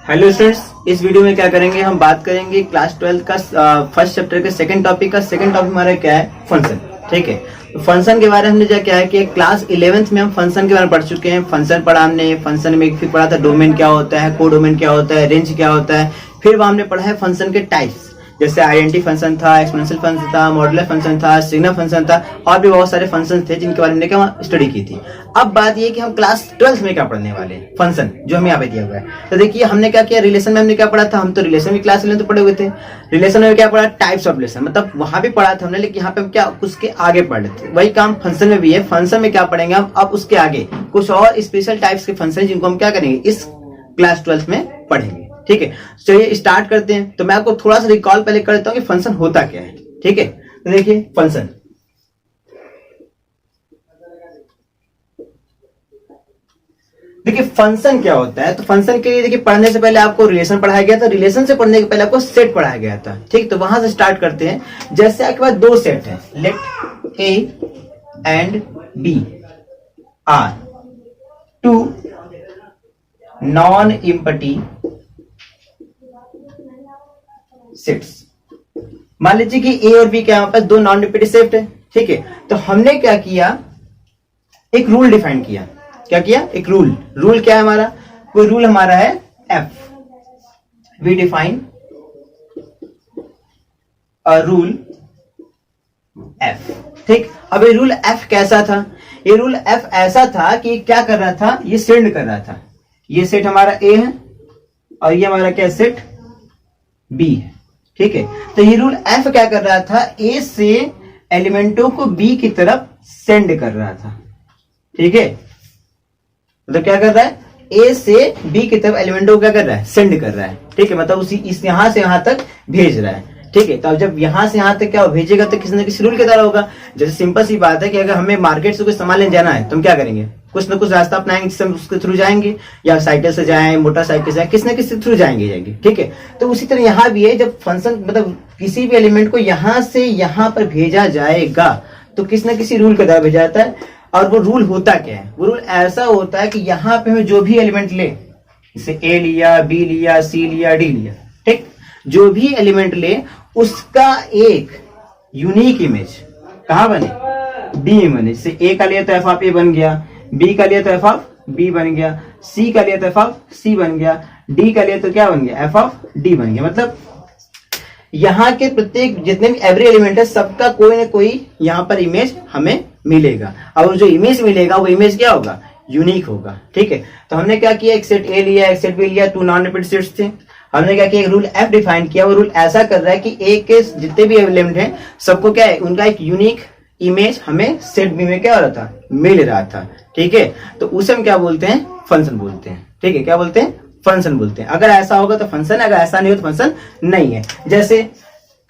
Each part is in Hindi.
हेलो स्टूडेंट्स, इस वीडियो में क्या करेंगे, हम बात करेंगे क्लास 12 का फर्स्ट चैप्टर के सेकंड टॉपिक का। सेकंड टॉपिक हमारा क्या है, फंक्शन। ठीक है, तो फंक्शन के बारे में हमने क्या है कि क्लास 11th में हम फंक्शन के बारे में पढ़ चुके हैं। फंक्शन पढ़ा हमने, फंक्शन में फिर पढ़ा था डोमेन क्या होता है, को डोमेन क्या होता है, रेंज क्या होता है। फिर वहां हमने पढ़ा है फंक्शन के टाइप्स, जैसे आइडेंटिटी फंक्शन था, एक्सपोनेंशियल फंक्शन था, मॉडुलर फंक्शन था, सिग्नल फंक्शन था, और भी बहुत सारे फंक्शन थे जिनके बारे में क्या स्टडी की थी। अब बात ये कि हम क्लास 12 में क्या पढ़ने वाले हैं, फंक्शन जो हमें यहाँ पे दिया हुआ है। तो देखिए हमने क्या किया, रिलेशन में हमने क्या पढ़ा था, हम तो रिलेशन में क्लास 11 तो पढ़े हुए थे। रिलेशन में क्या पढ़ा, टाइप्स ऑफ रिलेशन, मतलब वहां भी पढ़ा था हमने, लेकिन यहाँ पे हम क्या उसके आगे पढ़ लेते। वही काम फंक्शन में भी है। फंक्शन में क्या पढ़ेंगे हम, अब उसके आगे कुछ और स्पेशल टाइप्स के फंक्शन जिनको हम क्या करेंगे इस क्लास 12 में पढ़ेंगे। ठीक है, चलिए स्टार्ट करते हैं। तो मैं आपको थोड़ा सा रिकॉल पहले कर देता हूँ कि फंक्शन होता क्या है। ठीक है, तो देखिए फंक्शन, देखिए फंक्शन क्या होता है। तो फंक्शन के लिए देखिए पढ़ने से पहले आपको रिलेशन पढ़ाया गया था, रिलेशन से पढ़ने के पहले आपको सेट पढ़ाया गया था। ठीक, तो वहां से स्टार्ट करते हैं। जैसे आपके पास दो सेट है, let A and B are two non empty sets. मान लीजिए कि ए और बी के हमारे पास दो नॉन एम्प्टी सेट है। ठीक है, तो हमने क्या किया, एक रूल डिफाइन किया। क्या किया, एक रूल क्या है हमारा, कोई रूल हमारा है F. We define a rule F. ठीक, अब ये रूल एफ कैसा था, ये रूल एफ ऐसा था कि क्या कर रहा था, ये सेंड कर रहा था। ये सेट हमारा ए है और ये हमारा क्या सेट बी है। ठीक है, तो ये रूल एफ क्या कर रहा था, ए से एलिमेंटों को बी की तरफ सेंड कर रहा था। ठीक है, मतलब क्या कर रहा है, ए से बी की तरफ एलिमेंटों को क्या कर रहा है, सेंड कर रहा है। ठीक है, मतलब उसी इस यहां से यहां तक भेज रहा है। ठीक है, तो अब जब यहां से यहां तक क्या भेजेगा तो किसी न किसी रूल के द्वारा होगा। जैसे सिंपल सी बात है कि अगर हमें मार्केट से कुछ सामान लेने जाना है तो हम क्या करेंगे, कुछ ना कुछ रास्ता अपनाएंगे जिससे हम उसके थ्रू जाएंगे, या साइकिल से जाएं, मोटरसाइकिल से जाएं, किसी न किसी थ्रू जाएंगे। ठीक है, तो उसी तरह यहाँ भी है, जब फंक्शन मतलब किसी भी एलिमेंट को यहां से यहां पर भेजा जाएगा तो किसी न किसी रूल के द्वारा भेजा जाता है। और वो रूल होता क्या है, वो रूल ऐसा होता है कि यहाँ पे हमें जो भी एलिमेंट ले, जैसे ए लिया, बी लिया, सी लिया, डी लिया, ठीक, जो भी एलिमेंट ले उसका एक यूनिक इमेज कहाँ बने, डी में बने। जैसे ए का लिया तो एफ ऑफ ए बन गया, बी का लिया तो एफ ऑफ बी बन गया, सी का लिया तो एफ ऑफ सी बन गया, डी का लिया तो क्या बन गया, एफ ऑफ डी बन गया। मतलब यहाँ के प्रत्येक जितने भी एवरी एलिमेंट है सबका कोई ना कोई यहाँ पर इमेज हमें मिलेगा। और जो इमेज मिलेगा वो इमेज क्या होगा, यूनिक होगा। ठीक है, तो हमने क्या किया, एक सेट ए लिया, एक सेट बी लिया, टू नॉन रिपीट सेट्स थे। हमने क्या किया, एक रूल एफ डिफाइन किया। वो रूल ऐसा कर रहा है कि ए के जितने भी एलिमेंट हैं सबको क्या है, उनका एक यूनिक इमेज हमें सेट बी में क्या हो रहा था, मिल रहा था। ठीक है, तो उसे हम क्या बोलते हैं, फंक्शन बोलते हैं। ठीक है, क्या बोलते हैं, फंक्शन बोलते हैं। अगर ऐसा होगा तो फंक्शन है, अगर ऐसा नहीं हो तो फंक्शन नहीं है। जैसे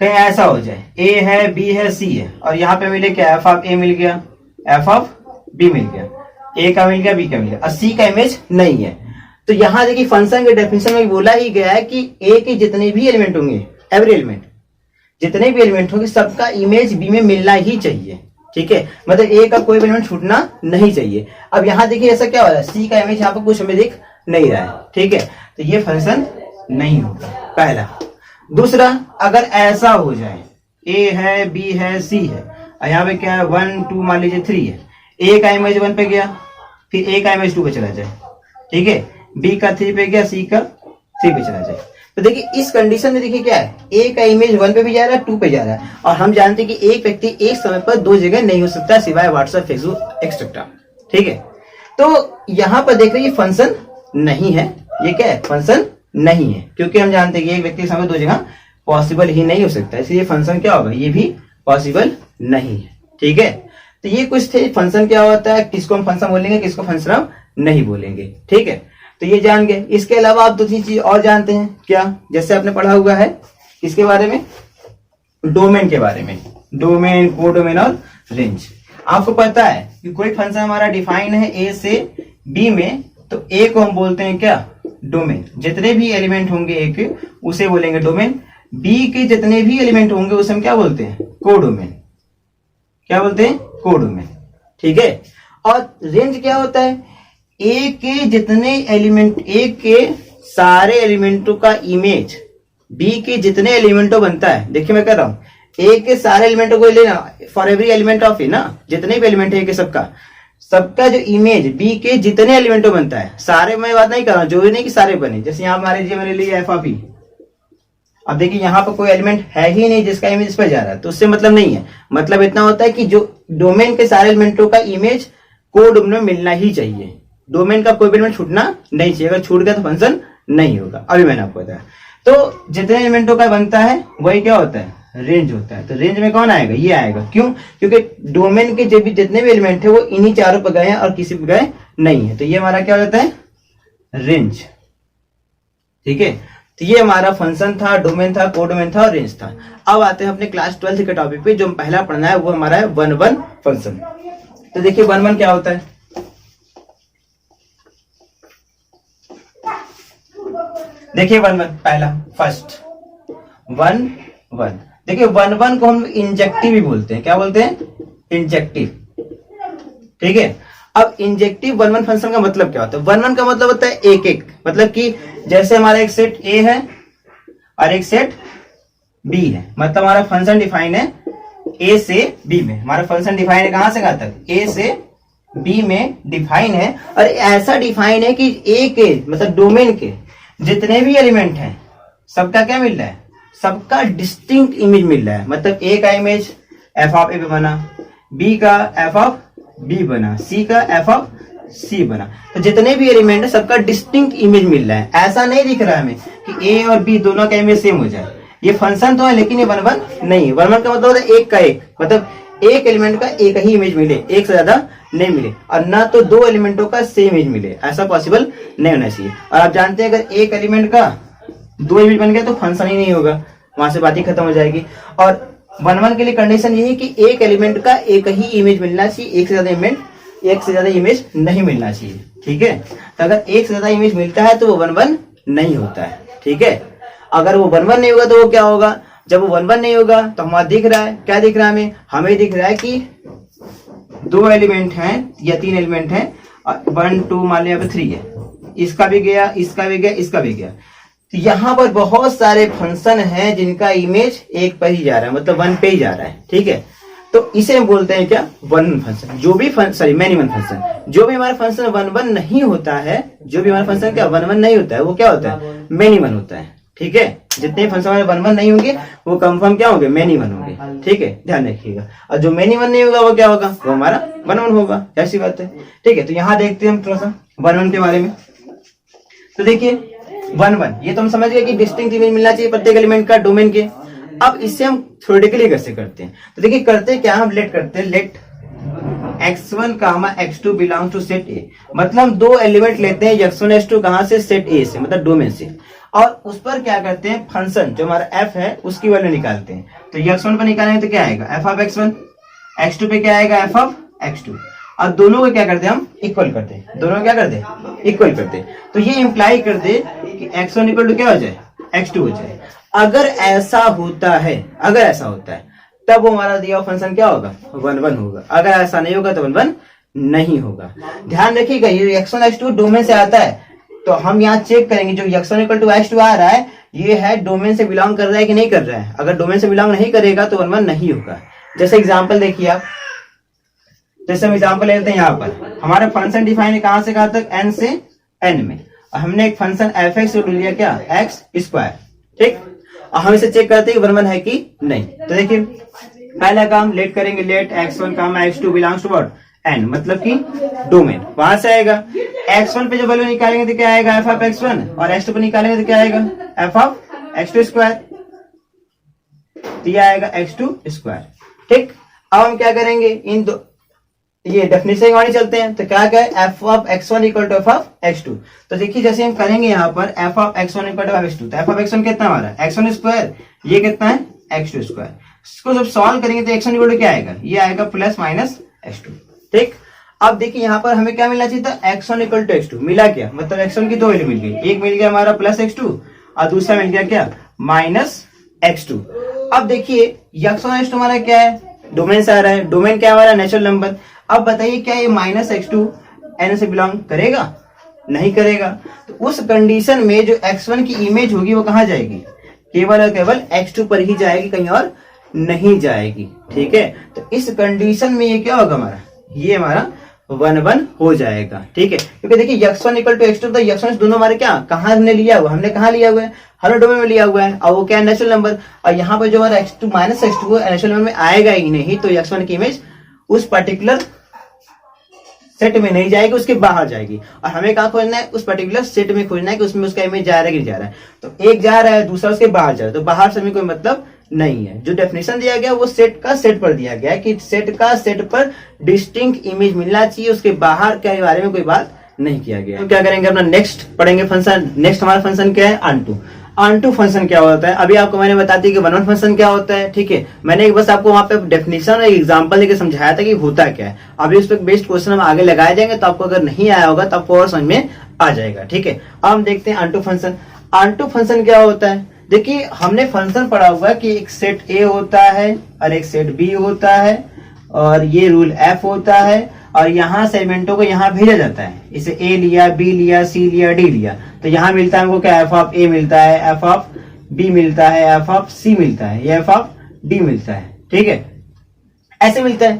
कहीं ऐसा हो जाए, ए है, बी है, सी है, और यहाँ पे मिले क्या, एफ ऑफ ए मिल गया, एफ ऑफ बी मिल गया, ए का मिल गया, बी का मिल गया, और सी का इमेज नहीं है। तो यहाँ देखिए फंक्शन के डेफिनेशन में बोला ही गया है कि ए के जितने भी एलिमेंट होंगे, एवरी एलिमेंट, जितने भी एलिमेंट होंगे सबका इमेज बी में मिलना ही चाहिए। ठीक है, मतलब ए का कोई एलिमेंट छूटना नहीं चाहिए। अब यहाँ देखिए ऐसा क्या हो रहा है, सी का इमेज यहाँ पर कुछ हमें दिख नहीं रहा है। ठीक है, तो ये फंक्शन नहीं होगा, पहला। दूसरा, अगर ऐसा हो जाए, ए है, बी है, सी है, और यहाँ पे क्या है 1 2 मान लीजिए 3 है, ए का इमेज 1 पे गया, फिर ए का इमेज 2 पे चला जाए, ठीक है, बी का 3 पे गया, सी का 3 पे चला जाए। तो देखिए इस कंडीशन में देखिए क्या है, ए का इमेज 1 पे भी जा रहा है, 2 पे जा रहा है, और हम जानते हैं कि एक व्यक्ति एक समय पर दो जगह नहीं हो सकता सिवाय व्हाट्सएप, फेसबुक एक्सेट्रा। ठीक है, तो यहाँ पर देख रहे ये फंक्शन नहीं है, ये क्या है, फंक्शन नहीं है, क्योंकि हम जानते हैं कि एक व्यक्ति समय दो जगह पॉसिबल ही नहीं हो सकता, इसलिए फंक्शन क्या होगा, ये भी पॉसिबल नहीं है। ठीक है, तो ये कुछ थे फंक्शन क्या होता है, किसको हम फंक्शन बोलेंगे, किसको फंक्शन हम नहीं बोलेंगे। ठीक है, तो ये जान गए। इसके अलावा आप दो तीन चीज और जानते हैं क्या, जैसे आपने पढ़ा हुआ है इसके बारे में, डोमेन के बारे में, डोमेन, को डोमेन और रेंज। आपको पता है कि कोई फंक्शन हमारा डिफाइन है ए से बी में, तो ए को हम बोलते हैं क्या, डोमेन। जितने भी एलिमेंट होंगे ए के उसे बोलेंगे डोमेन, बी के जितने भी एलिमेंट होंगे उसे हम क्या बोलते हैं, कोडोमेन। क्या बोलते हैं, कोडोमेन। ठीक है, और रेंज क्या होता है, ए के जितने एलिमेंट, ए के सारे एलिमेंटों का इमेज बी के जितने एलिमेंटों बनता है, देखिए मैं कर रहा हूं ए के सारे एलिमेंटों को लेना, फॉर एवरी एलिमेंट ऑफ ए ना, जितने भी एलिमेंट है ए के सबका जो इमेज बी के जितने एलिमेंटों बनता है, सारे मैं बात नहीं कर रहा हूं, जरूरी नहीं कि सारे बने। जैसे यहाँ हमारे जी मैंने लिया एफ ऑफ ई, अब देखिए यहाँ पर कोई एलिमेंट है ही नहीं जिसका इमेज इस पर जा रहा है, तो उससे मतलब नहीं है। मतलब इतना होता है कि जो डोमेन के सारे एलिमेंटों का इमेज कोड में मिलना ही चाहिए, डोमेन का कोई भी एलिमेंट छूटना नहीं चाहिए, अगर छूट गया तो फंक्शन नहीं होगा। अभी मैंने आपको बताया। तो जितने एलिमेंटों का बनता है वही क्या होता है, रेंज होता है। तो रेंज में कौन आएगा, ये आएगा। क्यों? क्योंकि डोमेन के जितने भी एलिमेंट है वो इन्हीं चारों पर गए हैं और किसी पर गए नहीं है, तो ये हमारा क्या हो जाता है, रेंज। ठीक है, तो ये हमारा फंक्शन था, डोमेन था, कोडोमेन था और रेंज था। अब आते हैं अपने क्लास 12 के टॉपिक पे। जो पहला पढ़ना है वो हमारा है 1-1 फंक्शन। तो देखिए 1-1 क्या होता है। देखिए 1-1 पहला फर्स्ट 1-1। देखिए 1-1 को हम इंजेक्टिव भी बोलते हैं। क्या बोलते हैं, इंजेक्टिव। ठीक है, अब इंजेक्टिव 1-1 फंक्शन का मतलब क्या होता है। 1-1 का मतलब होता है एक एक, मतलब कि जैसे हमारा एक सेट ए है और एक सेट बी है, मतलब हमारा फंक्शन डिफाइन है ए से बी में। हमारा फंक्शन डिफाइन है कहां से कहां तक, ए से बी में डिफाइन है। और ऐसा डिफाइन है कि ए के मतलब डोमेन के जितने भी एलिमेंट हैं सबका क्या मिल रहा है, सबका डिस्टिंक्ट इमेज मिल रहा है। मतलब ए का इमेज एफ ऑफ ए पे बना, बी का एफ ऑफ बी बना, सी का एफ ऑफ सी बना। तो जितने भी एलिमेंट है सबका डिस्टिंक्ट इमेज मिल रहा है। ऐसा नहीं दिख रहा है हमें कि ए और बी दोनों का इमेज सेम हो जाए। ये फंक्शन तो है लेकिन ये 1-1 नहीं है। 1-1 का मतलब होता है एक का एक, मतलब एक एलिमेंट का एक ही इमेज मिले, एक से ज्यादा नहीं मिले, और ना तो दो एलिमेंटों का सेम इमेज मिले, ऐसा पॉसिबल नहीं होना चाहिए। और आप जानते हैं अगर एक एलिमेंट का दो इमेज बन गया तो फंक्शन ही नहीं होगा, वहां से बात ही खत्म हो जाएगी। और 1-1 के लिए कंडीशन ये है कि एक एलिमेंट का एक ही इमेज मिलना चाहिए, एक से ज्यादा इमेज नहीं मिलना चाहिए। ठीक है, तो अगर एक से ज्यादा इमेज मिलता है तो वो 1-1 नहीं होता है। ठीक है, अगर वो 1-1 नहीं होगा तो वो क्या होगा, जब वो 1-1 नहीं होगा तो हमारा दिख रहा है, क्या दिख रहा है हमें दिख रहा है कि दो एलिमेंट हैं या तीन एलिमेंट हैं, 1 2 मान लिया 3 है, इसका भी गया, इसका भी गया, इसका भी गया। तो यहाँ पर बहुत सारे फंक्शन हैं जिनका इमेज एक पर ही जा रहा है, मतलब 1 पे ही जा रहा है। ठीक है, तो इसे हम बोलते हैं क्या, 1-1 फंक्शन। जो भी मैनी वन फंक्शन, जो भी हमारा फंक्शन 1-1 नहीं होता है, जो भी हमारा फंक्शन क्या 1-1 नहीं होता है, वो क्या होता है, मैनी वन होता है। ठीक है, जितने फंक्शन हमारे 1-1 नहीं होंगे वो कंफर्म क्या होंगे, मैनी वन होंगे। ठीक है, ध्यान रखिएगा। और जो मैनी वन नहीं होगा वो क्या होगा, वो हमारा 1-1 होगा। ऐसी बात है। ठीक है, तो यहाँ देखते हैं हम थोड़ा सा 1-1 के बारे में। तो देखिए 1-1 ये तो हम समझ गए कि डिस्टिंक्ट इमेज मिलना चाहिए प्रत्येक एलिमेंट का डोमेन के। अब इससे हम थ्योरेटिकली कैसे करते हैं, तो देखिए करते क्या, हम लेट करते हैं, let x1, x2 belongs to set A. मतलब दो एलिमेंट लेते हैं x1 x2 कहां से, सेट ए से, मतलब डोमेन से, और उस पर क्या करते हैं, फंक्शन जो हमारा f है उसकी वैल्यू निकालते हैं। तो x1 पर निकालेंगे तो क्या आएगा, f ऑफ x1, x2 पे क्या आएगा, f ऑफ x2, और दोनों को क्या करते हैं हम, इक्वल करते हैं। दोनों क्या करते हैं, इक्वल करते हैं। तो ये इंप्लाई कर दे कि x1 इक्वल टू क्या हो जाए, x2 हो जाए। अगर ऐसा होता है, तब वो हमारा दिया हुआ फंक्शन क्या होगा, 1-1 होगा। अगर ऐसा नहीं होगा तो 1-1 नहीं होगा। ध्यान रखिएगा, ये x1 x2 डोमेन से आता है, तो हम यहाँ चेक करेंगे जो x1 इक्वल टू x2 आ रहा है ये है डोमेन से बिलोंग कर रहा है कि नहीं कर रहा है। अगर डोमेन से बिलोंग नहीं करेगा तो 1-1 नहीं होगा। जैसे एग्जाम्पल देखिए आप, जैसे हम एग्जाम्पल लेते हैं, यहाँ पर हमारा फंक्शन डिफाइन है कहां से कहां तक, n से n में। हमने एक फंक्शन f(x) को लिया क्या, x²। ठीक, और हम इसे चेक करते हैं 1-1 है कि नहीं। तो देखिए पहला काम लेट करेंगे, let x1, x2 belongs to what, n, मतलब कि डोमेन। वहां से आएगा x1 पे जो वैल्यू निकालेंगे तो क्या आएगा, f ऑफ x1, और x2 पे निकालेंगे तो क्या आएगा, f ऑफ x2², तो ये आएगा x2²। ठीक, अब हम क्या करेंगे, इन दो ये डेफिनेशन वाली चलते हैं। तो क्या है, f of x1 equal to f of x2। तो देखिए जैसे हम करेंगे यहाँ पर f of x1 equal to x2, तो f ऑफ x1 कितना हमारा, x1², ये कितना है, x2²। इसको जब सॉल्व करेंगे तो x1 इक्वल टू क्या आएगा, ये आएगा प्लस माइनस x2। ठीक, अब देखिए यहाँ पर हमें क्या मिलना चाहिए था, x1 इक्वल टू x2, मिला क्या, मतलब x1 की दो वैल्यू मिल गई, एक मिल गया हमारा प्लस x2 और दूसरा मिल गया क्या, माइनस x2। अब देखिए x1 x2 हमारा क्या है, डोमेन से आ रहा है, डोमेन क्या हमारा, नेचुरल नंबर। अब बताइए क्या ये माइनस x2 n से बिलोंग करेगा, नहीं करेगा। तो उस कंडीशन में जो x1 की इमेज होगी वो कहाँ जाएगी, केवल और केवल x2 पर ही जाएगी, कहीं और नहीं जाएगी। ठीक है, तो इस कंडीशन में ये क्या होगा हमारा, ये हमारा 1 1 हो जाएगा। ठीक है, क्योंकि देखिए x1 इक्वल टू x2, तो x1 दोनों हमारे क्या कहाँ हमने लिया हुआ, हमने कहाँ लिया हुआ है, हर डोमेन में लिया हुआ है, और वो क्या है नेचुरल नंबर। और यहाँ पर जो हमारा x2 माइनस x2 वो नेचुरल नंबर में आएगा ही नहीं, तो x1 की इमेज उस पर्टिकुलर सेट में नहीं जाएगी, उसके बाहर जाएगी। और हमें कहाँ खोजना है, उस पर्टिकुलर सेट में खोजना है कि उसमें उसका इमेज जा रहा है कि नहीं जा रहा है। तो एक जा रहा है, दूसरा उसके बाहर जा रहा है, तो बाहर से हमें कोई मतलब नहीं है। जो डेफिनेशन दिया गया वो सेट का सेट पर दिया गया है कि सेट का सेट पर डिस्टिंक्ट इमेज मिलना चाहिए, उसके बाहर के बारे में कोई बात नहीं किया गया। तो क्या करेंगे, अपना नेक्स्ट पढ़ेंगे फंक्शन। नेक्स्ट हमारा फंक्शन क्या है, अनटू। अनटू फंक्शन क्या होता है, अभी आपको मैंने बता दिया कि 1 1 फंक्शन क्या होता है। ठीक है, मैंने बस आपको वहां पे डेफिनेशन और एग्जांपल देके समझाया था कि होता क्या है। अभी उस पर बेस्ड क्वेश्चन हम आगे लगाए जाएंगे, तो आपको अगर नहीं आया होगा तो आपको और समझ में आ जाएगा। ठीक है, अब हम देखते हैं अनटू फंक्शन। अनटू फंक्शन क्या होता है, देखिए हमने फंक्शन पढ़ा हुआ कि एक सेट ए होता है और एक सेट बी होता है, और ये रूल एफ होता है, और यहाँ से एलिमेंटों को यहाँ भेजा जाता है। इसे ए लिया, बी लिया, सी लिया, डी लिया, तो यहाँ मिलता है हमको क्या, एफ ऑफ ए मिलता है, एफ ऑफ बी मिलता है, एफ ऑफ सी मिलता है, या एफ ऑफ डी मिलता है। ठीक है, ऐसे मिलता है।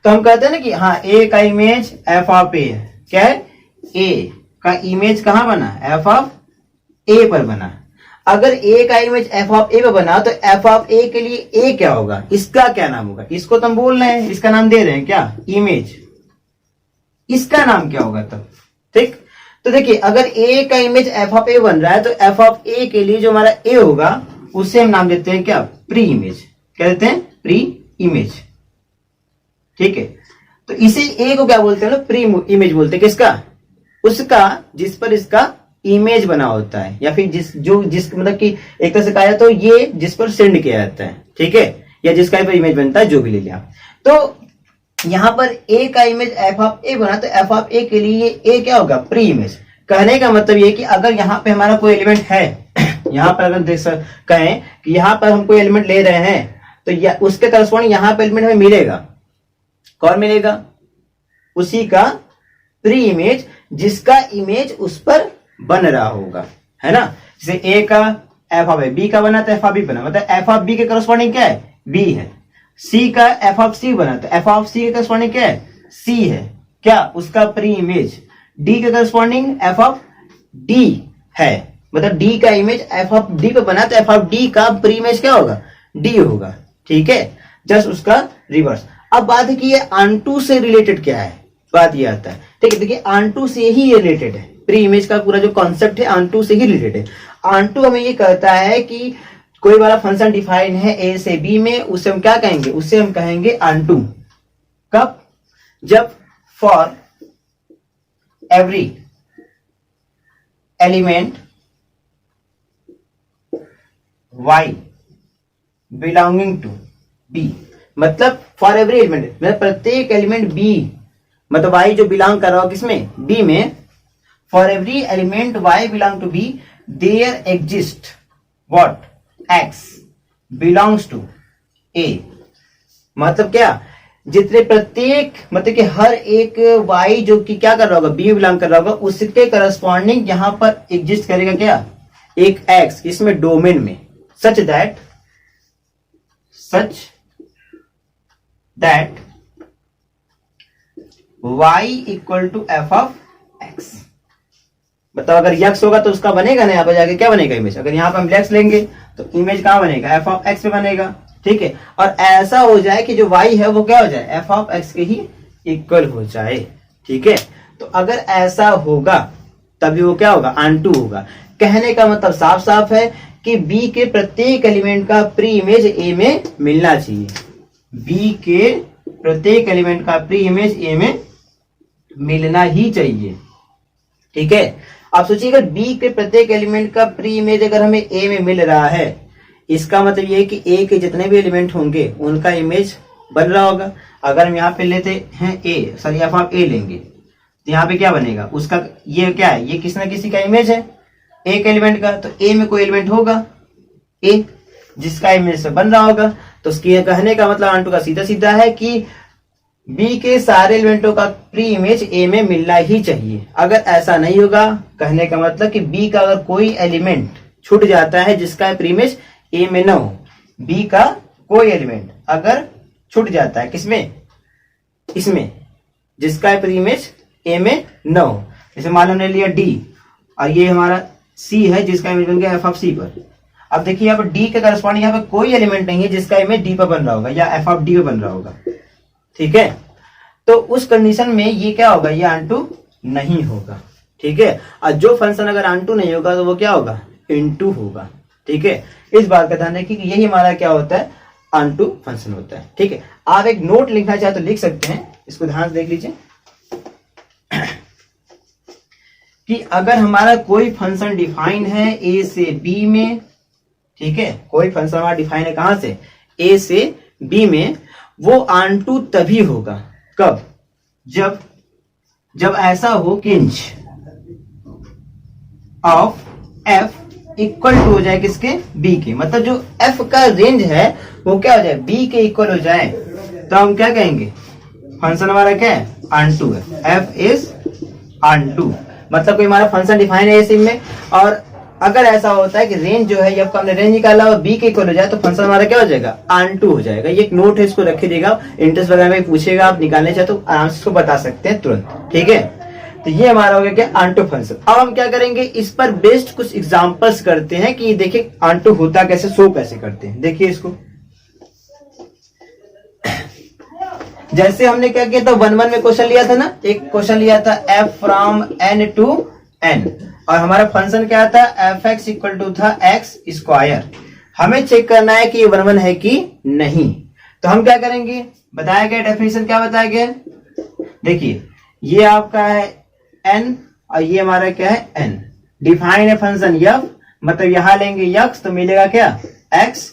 तो हम कहते हैं ना कि हाँ ए का इमेज एफ ऑफ ए है, क्या है, ए का इमेज कहाँ बना, एफ ऑफ ए पर बना। अगर ए का इमेज एफ ऑफ ए पर बना तो एफ ऑफ ए के लिए ए क्या होगा, इसका क्या नाम होगा, इसको तो हम बोल रहे हैं, इसका नाम दे रहे हैं क्या, इमेज, इसका नाम क्या होगा तब। ठीक, तो देखिए अगर ए का इमेज एफ ऑफ ए बन रहा है तो एफ ऑफ ए के लिए जो हमारा ए होगा उससे हम नाम देते हैं क्या, प्री इमेज। क्या देते हैं, प्री इमेज। ठीक है, तो इसे ए को क्या बोलते हैं ना, प्री इमेज बोलते हैं। किसका, उसका जिस पर इसका इमेज बना होता है, या फिर जिस मतलब कि एक तरह से कहा जाए तो ये जिस पर सेंड किया जाता है। ठीक है, या जिसका पर इमेज बनता है, जो भी ले लिया। तो यहां पर ए का इमेज एफ ऑफ ए बना तो एफ ऑफ ए के लिए ए क्या होगा, प्री इमेज। कहने का मतलब ये कि अगर यहाँ पे हमारा कोई एलिमेंट है यहाँ पर अगर देख कहें कि यहाँ पर हम कोई एलिमेंट ले रहे हैं तो उसके करस्पॉन्डिंग यहाँ पे एलिमेंट हमें मिलेगा, कौन मिलेगा, उसी का प्री इमेज जिसका इमेज उस पर बन रहा होगा, है ना। जैसे ए का एफ ऑफ ए, बी का बना तो एफ ऑफ बी बना, मतलब एफ ऑफ बी के करस्पॉन्डिंग क्या है, बी है। सी का एफ ऑफ सी बना तो एफ ऑफ सी के करस्पॉन्डिंग क्या है, सी है, क्या, उसका प्री इमेज। डी के करस्पॉन्डिंग एफ ऑफ डी है, मतलब डी का इमेज एफ ऑफ डी पे बना तो एफ ऑफ डी का प्री इमेज क्या होगा, डी होगा। ठीक है, जस्ट उसका रिवर्स। अब बात है कि ये अनटू से रिलेटेड क्या है, बात ये आता है। ठीक है, देखिए अनटू से ही ये रिलेटेड है, प्री इमेज का पूरा जो कॉन्सेप्ट है अनटू से ही रिलेटेड है। अनटू हमें ये कहता है कि कोई वाला फंक्शन डिफाइन है ए से बी में, उसे हम क्या कहेंगे, उसे हम कहेंगे अनटू। कब, जब for every element y belonging to b, मतलब फॉर एवरी एलिमेंट मतलब प्रत्येक एलिमेंट b, मतलब y जो बिलोंग कर रहा हो किसमें, b में, for every element y belong to b there exist what, x belongs to a। मतलब क्या, जितने प्रत्येक मतलब कि हर एक y जो कि क्या कर रहा होगा, b में बिलोंग कर रहा होगा, उसके करस्पॉन्डिंग यहां पर एग्जिस्ट करेगा क्या, एक x, इसमें डोमेन में, such that y equal to f of x। मतलब अगर x होगा तो उसका बनेगा ना, यहाँ पर जाके क्या बनेगा, इमेज। अगर यहाँ पर हम x लेंगे तो इमेज कहाँ बनेगा, एफ ऑफ x पे बनेगा। ठीक है, और ऐसा हो जाए कि जो y है वो क्या हो जाए, एफ ऑफ x के ही इक्वल हो जाए। ठीक है, तो अगर ऐसा होगा तभी वो क्या होगा, अनटू होगा। कहने का मतलब साफ साफ है कि b के प्रत्येक एलिमेंट का प्री इमेज a में मिलना चाहिए, b के प्रत्येक एलिमेंट का प्री इमेज a में मिलना ही चाहिए। ठीक है, आप सोचिएगा b के प्रत्येक एलिमेंट का प्री इमेज अगर हमें a में मिल रहा है, इसका मतलब ये है कि a के जितने भी एलिमेंट होंगे उनका इमेज बन रहा होगा। अगर हम यहाँ पे लेते हैं a, sorry F of a लेंगे तो यहाँ पे क्या बनेगा, उसका ये क्या है, ये किसी ना किसी का इमेज है, एक एलिमेंट का। तो a में कोई एलिमेंट होगा a जिसका इमेज से बन रहा होगा। तो उसकी कहने का मतलब अनटू का सीधा सीधा है कि बी के सारे एलिमेंटों का प्री इमेज ए में मिलना ही चाहिए। अगर ऐसा नहीं होगा, कहने का मतलब कि बी का अगर कोई एलिमेंट छूट जाता है जिसका प्री इमेज ए में ना हो, बी का कोई एलिमेंट अगर छूट जाता है किसमें, इसमें, जिसका प्री इमेज ए में न हो, जैसे मान लो हमने लिया डी और ये हमारा सी है जिसका इमेज बन गया एफ ऑफ सी पर। अब देखिए यहाँ पर डी के करस्पॉन्डिंग यहाँ पे कोई एलिमेंट नहीं है जिसका इमेज डी पर बन रहा होगा या एफ ऑफ डी पे बन रहा होगा, ठीक है। तो उस कंडीशन में ये क्या होगा, ये ऑनटू नहीं होगा, ठीक है। और जो फंक्शन अगर ऑनटू नहीं होगा तो वो क्या होगा, इनटू होगा, ठीक है। इस बात का ध्यान रखिए कि यही हमारा क्या होता है, ऑनटू फंक्शन होता है, ठीक है। आप एक नोट लिखना चाहे तो लिख सकते हैं, इसको ध्यान से देख लीजिए कि अगर हमारा कोई फंक्शन डिफाइन है ए से बी में, ठीक है, कोई फंक्शन हमारा डिफाइन है कहां से, ए से बी में, वो ऑनटू तभी होगा, कब, जब ऐसा हो कि range of f equal to हो जाए किसके, बी के। मतलब जो एफ का रेंज है वो क्या हो जाए, बी के इक्वल हो जाए, तो हम क्या कहेंगे, फंक्शन हमारा क्या है, ऑनटू है, एफ इज ऑनटू। मतलब कोई हमारा फंक्शन डिफाइन है इसी में, और अगर ऐसा होता है कि रेंज जो है एफ का हमने रेंज निकाला और बी के इक्वल हो जाए तो फंक्शन हमारा क्या हो जाएगा, ऑनटू हो जाएगा। ये एक नोट है, इसको रख दीजिएगा, इंटरेस्ट वगैरह में पूछेगा, आप निकालने चाहे तो आराम से इसको बता सकते हैं तुरंत, ठीक है। तो ये हमारा हो गया क्या, ऑनटू फंक्शन। अब हम क्या करेंगे, इस पर बेस्ड कुछ एग्जांपल्स करते हैं कि देखिए ऑनटू होता कैसे, शो कैसे करते हैं। देखिए इसको, जैसे हमने क्या किया था 1-1 में क्वेश्चन लिया था ना, एक क्वेश्चन लिया था f from n to n, और हमारा फंक्शन क्या था, एफ एक्स इक्वल टू था एक्स स्क्वायर। हमें चेक करना है कि ये 1-1 है कि नहीं। तो हम क्या करेंगे, बताया गया डेफिनेशन क्या बताया गया, देखिए ये आपका है एन और ये हमारा क्या है एन, डिफाइन है फंक्शन एफ, मतलब यहां लेंगे यक्स तो मिलेगा क्या, एक्स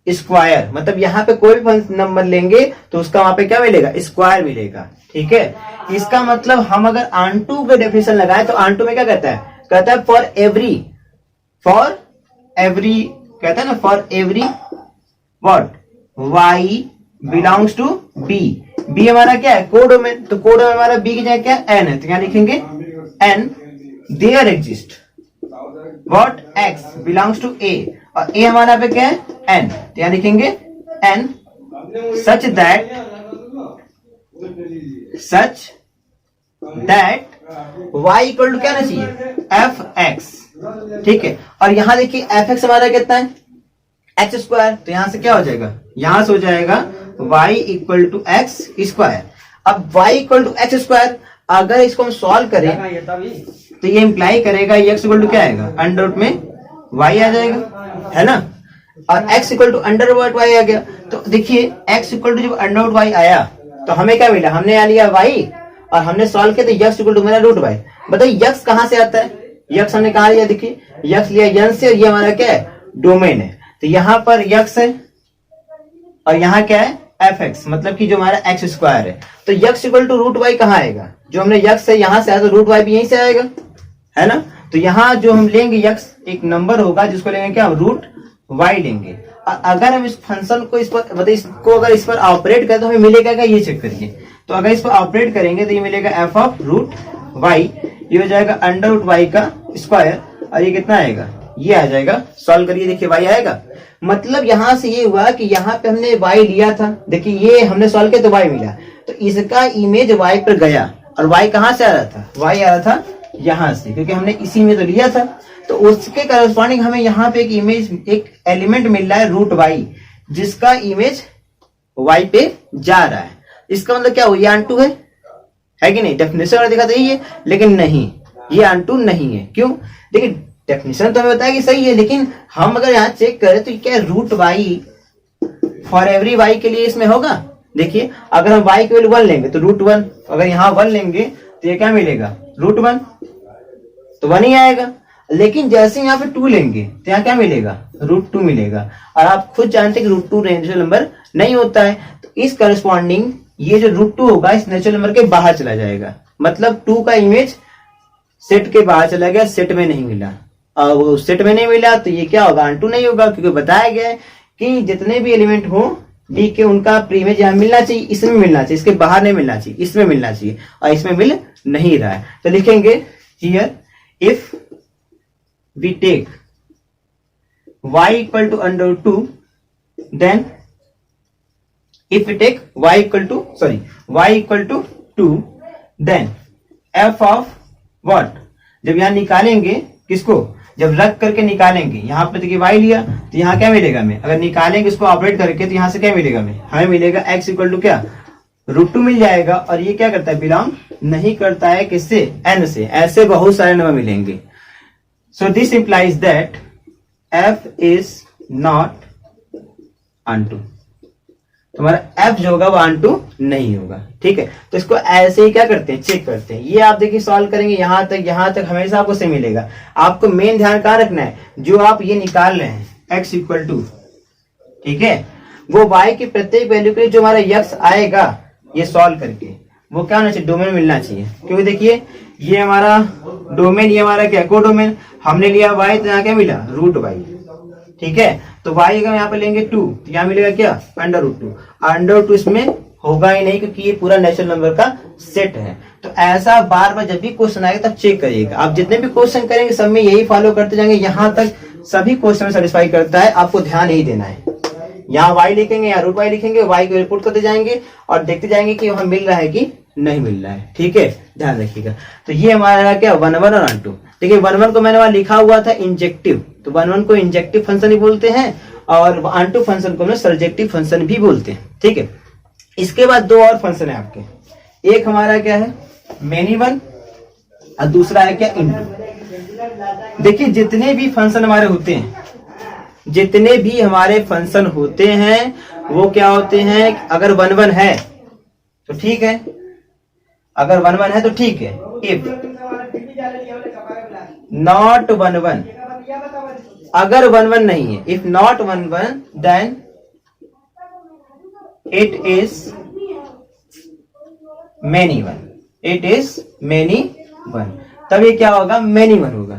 स्क्वायर। मतलब यहाँ पे कोई भी नंबर लेंगे तो उसका वहां पे क्या मिलेगा, स्क्वायर मिलेगा, ठीक है। इसका मतलब हम अगर ऑनटू पे डेफिनेशन लगाए तो ऑनटू में क्या कहता है फॉर एवरी कहता है ना, for every what y belongs to b. B हमारा क्या है, कोडोमेन, तो कोडोमेन हमारा बी की जगह क्या एन है, तो क्या लिखेंगे n, there exist what x belongs to a, और ए हमारा पे क्या है एन, तो यहां लिखेंगे n such that y equal to क्या ना चाहिए, एफ एक्स, ठीक है। और यहां देखिए एफ एक्स हमारा कितना है, एक्स स्क्वायर, तो यहां से क्या हो जाएगा, यहां से हो जाएगा y equal to x square. अब y equal to x square अगर इसको हम सॉल्व करें तो ये इंप्लाई करेगा x इक्वल टू क्या आएगा, अंडर रूट में y आ जाएगा, है ना, और x equal to under root y आ गया। तो देखिए x इक्वल टू जब अंडर रूट y आया तो हमें क्या मिला, हमने यहाँ लिया y और हमने सॉल्व किया तो x इक्वल टू मेरा रूट y। बताइए x कहां से आता है, x हमने कहा लिया, देखिए x लिया यन से, और ये हमारा क्या है, डोमेन है। तो यहाँ पर x है और यहाँ क्या है एफ एक्स, मतलब कि जो हमारा एक्स स्क्वायर है। तो x equal to root y कहाँ आएगा, जो हमने x है यहाँ से आया तो रूट वाई भी यहीं से आएगा, है ना। तो यहाँ जो हम लेंगे x एक नंबर होगा जिसको लेंगे क्या, रूट y लेंगे। अगर हम इस फंक्शन को इस पर मतलब इसको अगर इस पर ऑपरेट करें तो हमें मिलेगा क्या, ये चेक करिए। तो अगर इस पर ऑपरेट करेंगे तो ये मिलेगा एफ ऑफ रूट y, ये हो जाएगा अंडर रूट y का स्क्वायर, और ये कितना आएगा, ये आ जाएगा। सॉल्व करिए, देखिए y आएगा। मतलब यहां से ये हुआ कि यहाँ पे हमने y लिया था, देखिए ये हमने सॉल्व किया तो y मिला, तो इसका इमेज y पर गया, और y कहां से आ रहा था, y आ रहा था यहां से, क्योंकि हमने इसी में तो लिया था। तो उसके करस्पॉन्डिंग हमें यहाँ पे एक इमेज, एक एलिमेंट मिल रहा है रूट y, जिसका इमेज y पे जा रहा है। इसका मतलब क्या हो, ये ऑनटू है कि नहीं, डेफिनेशन में देखा तो यही है, लेकिन नहीं, ये ऑनटू नहीं है। क्यों, देखिए डेफिनेशन तो हमें बताया कि सही है, लेकिन हम अगर यहाँ चेक करें तो क्या root y for every y के लिए इसमें होगा। देखिए अगर हम y की वैल्यू 1 लेंगे तो रूट 1, अगर यहाँ 1 लेंगे तो ये क्या मिलेगा, रूट 1, तो 1 ही आएगा। लेकिन जैसे यहाँ पे 2 लेंगे तो यहाँ क्या मिलेगा, रूट 2 मिलेगा, और आप खुद जानते हैं कि रूट 2 नेचुरल नंबर नहीं होता है। तो इस करस्पॉन्डिंग ये जो रूट 2 होगा इस नेचुरल नंबर के बाहर चला जाएगा, मतलब 2 का इमेज सेट के बाहर चला गया, सेट में नहीं मिला। और वो सेट में नहीं मिला तो ये क्या होगा, ऑनटू नहीं होगा, क्योंकि बताया गया है कि जितने भी एलिमेंट हो बी के उनका प्रीमेज यहाँ मिलना चाहिए, इसमें मिलना चाहिए, इसके बाहर नहीं मिलना चाहिए, इसमें मिलना चाहिए, और इसमें मिल नहीं रहा है। तो लिखेंगे here if we take y equal to under 2 then if we take y equal to 2 then f of what, जब यहां निकालेंगे किसको, जब रख करके निकालेंगे, यहां पे देखिए y लिया तो यहां क्या मिलेगा हमें, अगर निकालेंगे इसको ऑपरेट करके तो यहां से क्या मिलेगा हमें मिलेगा x इक्वल टू क्या √2 मिल जाएगा। और ये क्या करता है, बिलोंग नहीं करता है किससे, n से। ऐसे बहुत सारे नंबर मिलेंगे। So this implies that f is not onto, तुम्हारा f जो होगा वो onto नहीं होगा। ठीक है, तो इसको ऐसे ही क्या करते हैं, चेक करते हैं। ये आप देखिए सॉल्व करेंगे यहां तक हमेशा आपको सही मिलेगा। आपको मेन ध्यान कहां रखना है, जो आप ये निकाल रहे हैं x इक्वल टू, ठीक है, वो y की प्रत्येक वैल्यू के लिए जो हमारा x आएगा ये सॉल्व करके वो क्या होना चाहिए, डोमेन मिलना चाहिए। क्योंकि देखिए ये हमारा डोमेन, ये हमारा क्या को डोमेन, हमने लिया y तो यहाँ क्या मिला √y। ठीक है, तो y अगर यहाँ पे लेंगे 2 तो यहाँ मिलेगा क्या √2। √2 इसमें होगा ही नहीं क्योंकि ये पूरा नेचुरल नंबर का सेट है। तो ऐसा बार बार जब भी क्वेश्चन आएगा तब चेक करिएगा। आप जितने भी क्वेश्चन करेंगे सब में यही फॉलो करते जाएंगे, यहाँ तक सभी क्वेश्चन में सेटिस्फाई करता है। आपको ध्यान यही देना है, यहाँ y लिखेंगे, यहाँ √y लिखेंगे, y को रिपोर्ट करते जाएंगे और देखते जाएंगे कि वहां मिल रहा है कि नहीं मिल रहा है। ठीक है, ध्यान रखिएगा। तो ये हमारा क्या 1 1 और 2। देखिए 1 1 को मैंने वहां लिखा हुआ था इंजेक्टिव, तो 1 1 को इंजेक्टिव फंक्शन ही बोलते हैं और 2 फंक्शन को सर्जेक्टिव फंक्शन भी बोलते हैं। ठीक है, इसके बाद दो और फंक्शन है आपके, एक हमारा क्या है मेनी वन और दूसरा है क्या इनटू। देखिए जितने भी फंक्शन हमारे होते हैं, जितने भी हमारे फंक्शन होते हैं वो क्या होते हैं, अगर 1 1 है तो ठीक है, अगर 1 1 है तो ठीक है। इफ नॉट 1 1, अगर 1 1 नहीं है, if not 1 1 then it is many one, it is many one. तब ये क्या होगा, मेनी वन होगा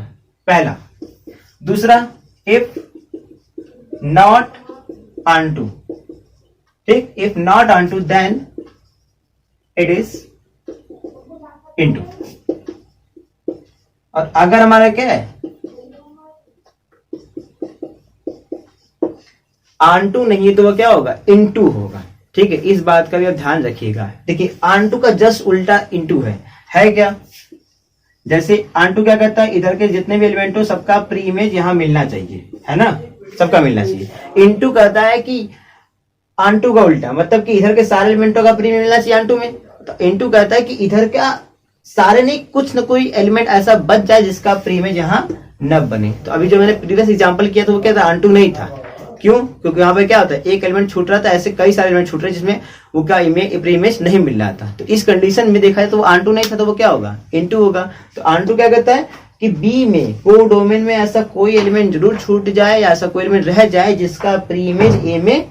पहला। दूसरा इफ नॉट onto, ठीक, if not onto then it is into। और अगर हमारा क्या है onto नहीं है तो वो क्या होगा into होगा। ठीक है, इस बात का भी आप ध्यान रखिएगा। देखिए onto का जस्ट उल्टा into है क्या, जैसे onto क्या कहता है, इधर के जितने भी एलिमेंट हो सबका प्री इमेज यहां मिलना चाहिए, है ना, सबका मिलना चाहिए। इनटू कहता है कि onto का उल्टा, मतलब कि इधर के सारे एलिमेंटों का प्री इमेज मिलना चाहिए onto में। तो इनटू कहता है कि इधर का सारे नहीं, कुछ न कोई एलिमेंट ऐसा बच जाए जिसका प्री इमेज यहाँ न बने। तो अभी जो मैंने प्रीवियस एग्जांपल किया था वो क्या था, onto नहीं था। क्यों, क्योंकि यहाँ पे क्या होता है एक एलिमेंट छूट रहा था, ऐसे कई सारे एलिमेंट छूट रहे जिसमें वो क्या प्री इमेज नहीं मिल रहा था। तो इस कंडीशन में देखा है तो वो onto नहीं था तो वो क्या होगा, इनटू होगा। तो onto क्या कहता है कि बी में को डोमेन में ऐसा कोई एलिमेंट जरूर छूट जाए या ऐसा कोई एलिमेंट रह जाए जिसका प्री इमेज ए में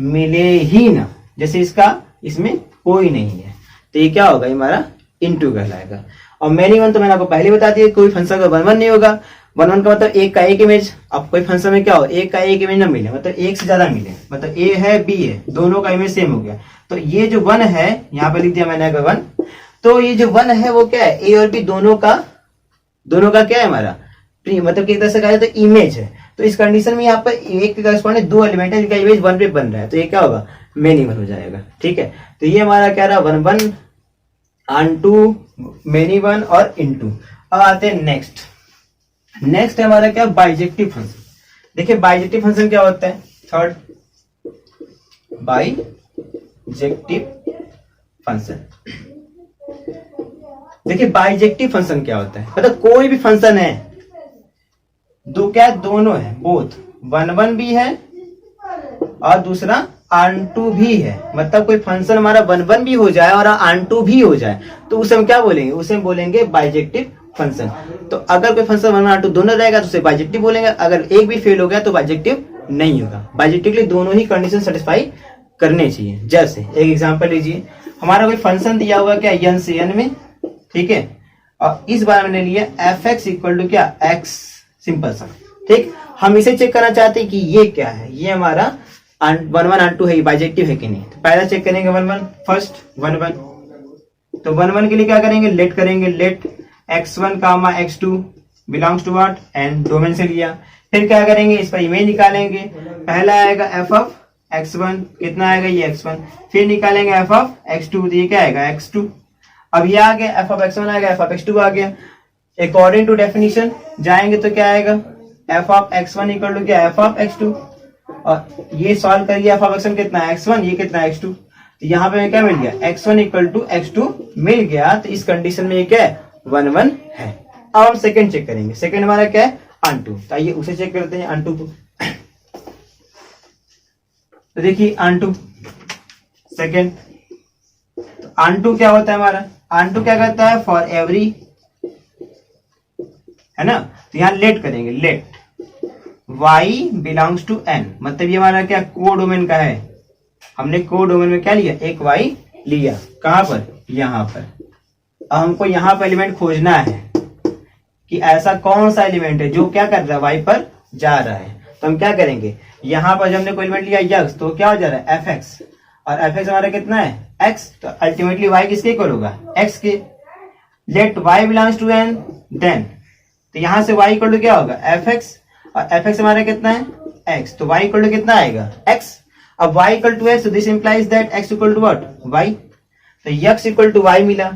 मिले ही ना, जैसे इसका इसमें कोई नहीं है, तो ये क्या होगा, हमारा इनटू कहलाएगा। और मेनी वन तो मैंने आपको पहले बता दिया, कोई फंक्शन का 1 1 नहीं होगा। 1 1 का मतलब एक का एक इमेज, अब कोई फंक्शन में क्या हो, एक का एक इमेज ना मिले, मतलब एक से ज्यादा मिले, मतलब ए है बी है, दोनों का इमेज सेम हो गया। तो ये जो 1 है यहाँ पे लिख दिया मैंने अगर 1, तो ये जो 1 है वो क्या है, ए और बी दोनों का क्या है हमारा प्री, मतलब कि एक तरह से कहा जाए तो इमेज है। तो इस कंडीशन में यहाँ पर एक के करस्पॉन्डिंग दो एलिमेंट है जिनका इमेज 1 पे बन रहा है, तो ये क्या होगा, मेनी वन हो जाएगा। ठीक है, तो ये हमारा क्या रहा 1 1 onto मेनी वन और इनटू। अब आते हैं नेक्स्ट है हमारा क्या, बाइजेक्टिव फंक्शन। देखिए बाइजेक्टिव फंक्शन क्या होता है, थर्ड बाइजेक्टिव फंक्शन। देखिए बाइजेक्टिव फंक्शन क्या होता है, मतलब कोई भी फंक्शन है, दो क्या दोनों है, बोथ 1 1 भी है और दूसरा onto भी है। मतलब कोई फंक्शन हमारा 1 1 भी हो जाए और onto भी हो जाए तो उसे हम क्या बोलेंगे, उसे हम बोलेंगे बाइजेक्टिव फंक्शन। तो अगर कोई फंक्शन 1 1 onto दोनों रहेगा तो उसे बाइजेक्टिव बोलेंगे, अगर एक भी फेल हो गया तो बाइजेक्टिव नहीं होगा। बाइजेक्टिव के लिए दोनों ही कंडीशन सेटिस्फाई करने चाहिए। जैसे एक एग्जांपल लीजिए, हमारा कोई फंक्शन दिया हुआ क्या n से n में, ठीक है, और इस बार मैंने लिया f(x) इक्वल टू क्या x, सिंपल सा। ठीक, हम इसे चेक करना चाहते हैं कि ये क्या है, ये हमारा वन वन आन टू है, बाइजेक्टिव है कि नहीं। तो पहला चेक करेंगे one one, first one one. तो वन वन के लिए क्या करेंगे, लेट करेंगे, let x1 comma x2 belongs to what, and domain से लिया। फिर क्या करेंगे, इस पर इमेज निकालेंगे। पहला आएगा f ऑफ x1, कितना आएगा ये x1, फिर निकालेंगे f ऑफ x2, तो ये क्या आएगा x2। अब ये आ गया f ऑफ x1 आ गया, f ऑफ x2 आ गया। अकॉर्डिंग टू डेफिनेशन जाएंगे तो क्या आएगा, f of x1 equal to क्या, f ऑफ x2, और ये सॉल्व करिए, f ऑफ x1 कितना है x1, ये कितना है x2। तो यहाँ पे क्या मिल गया, x1 इक्वल टू x2 मिल गया। तो इस कंडीशन में ये क्या है, 1 1 है। अब हम सेकंड चेक करेंगे, सेकंड हमारा क्या है, अनटू। तो आइए उसे चेक करते हैं, अनटू को। तो देखिए अनटू सेकंड, तो अनटू क्या होता है हमारा, अनटू क्या करता है, फॉर एवरी, है ना। तो यहाँ लेट करेंगे, let y belongs to n, मतलब ये हमारा क्या कोडोमेन का है। हमने कोडोमेन में क्या लिया, एक y लिया, कहां पर, यहां पर। अब हमको यहाँ पर एलिमेंट खोजना है कि ऐसा कौन सा एलिमेंट है जो क्या कर रहा है, y पर जा रहा है। तो हम क्या करेंगे, यहाँ पर जब हमने कोई एलिमेंट लिया x, तो क्या हो जा रहा है fx, और fx हमारा कितना है x, तो अल्टीमेटली y किसके इक्वल होगा, x के। Let y belongs to n, then तो यहाँ से y इक्वल टू क्या होगा fx, और fx हमारा कितना है x, तो y इक्वल टू कितना आएगा x। अब y equal to x, this implies that x equal to what, y। तो x इक्वल टू y मिला,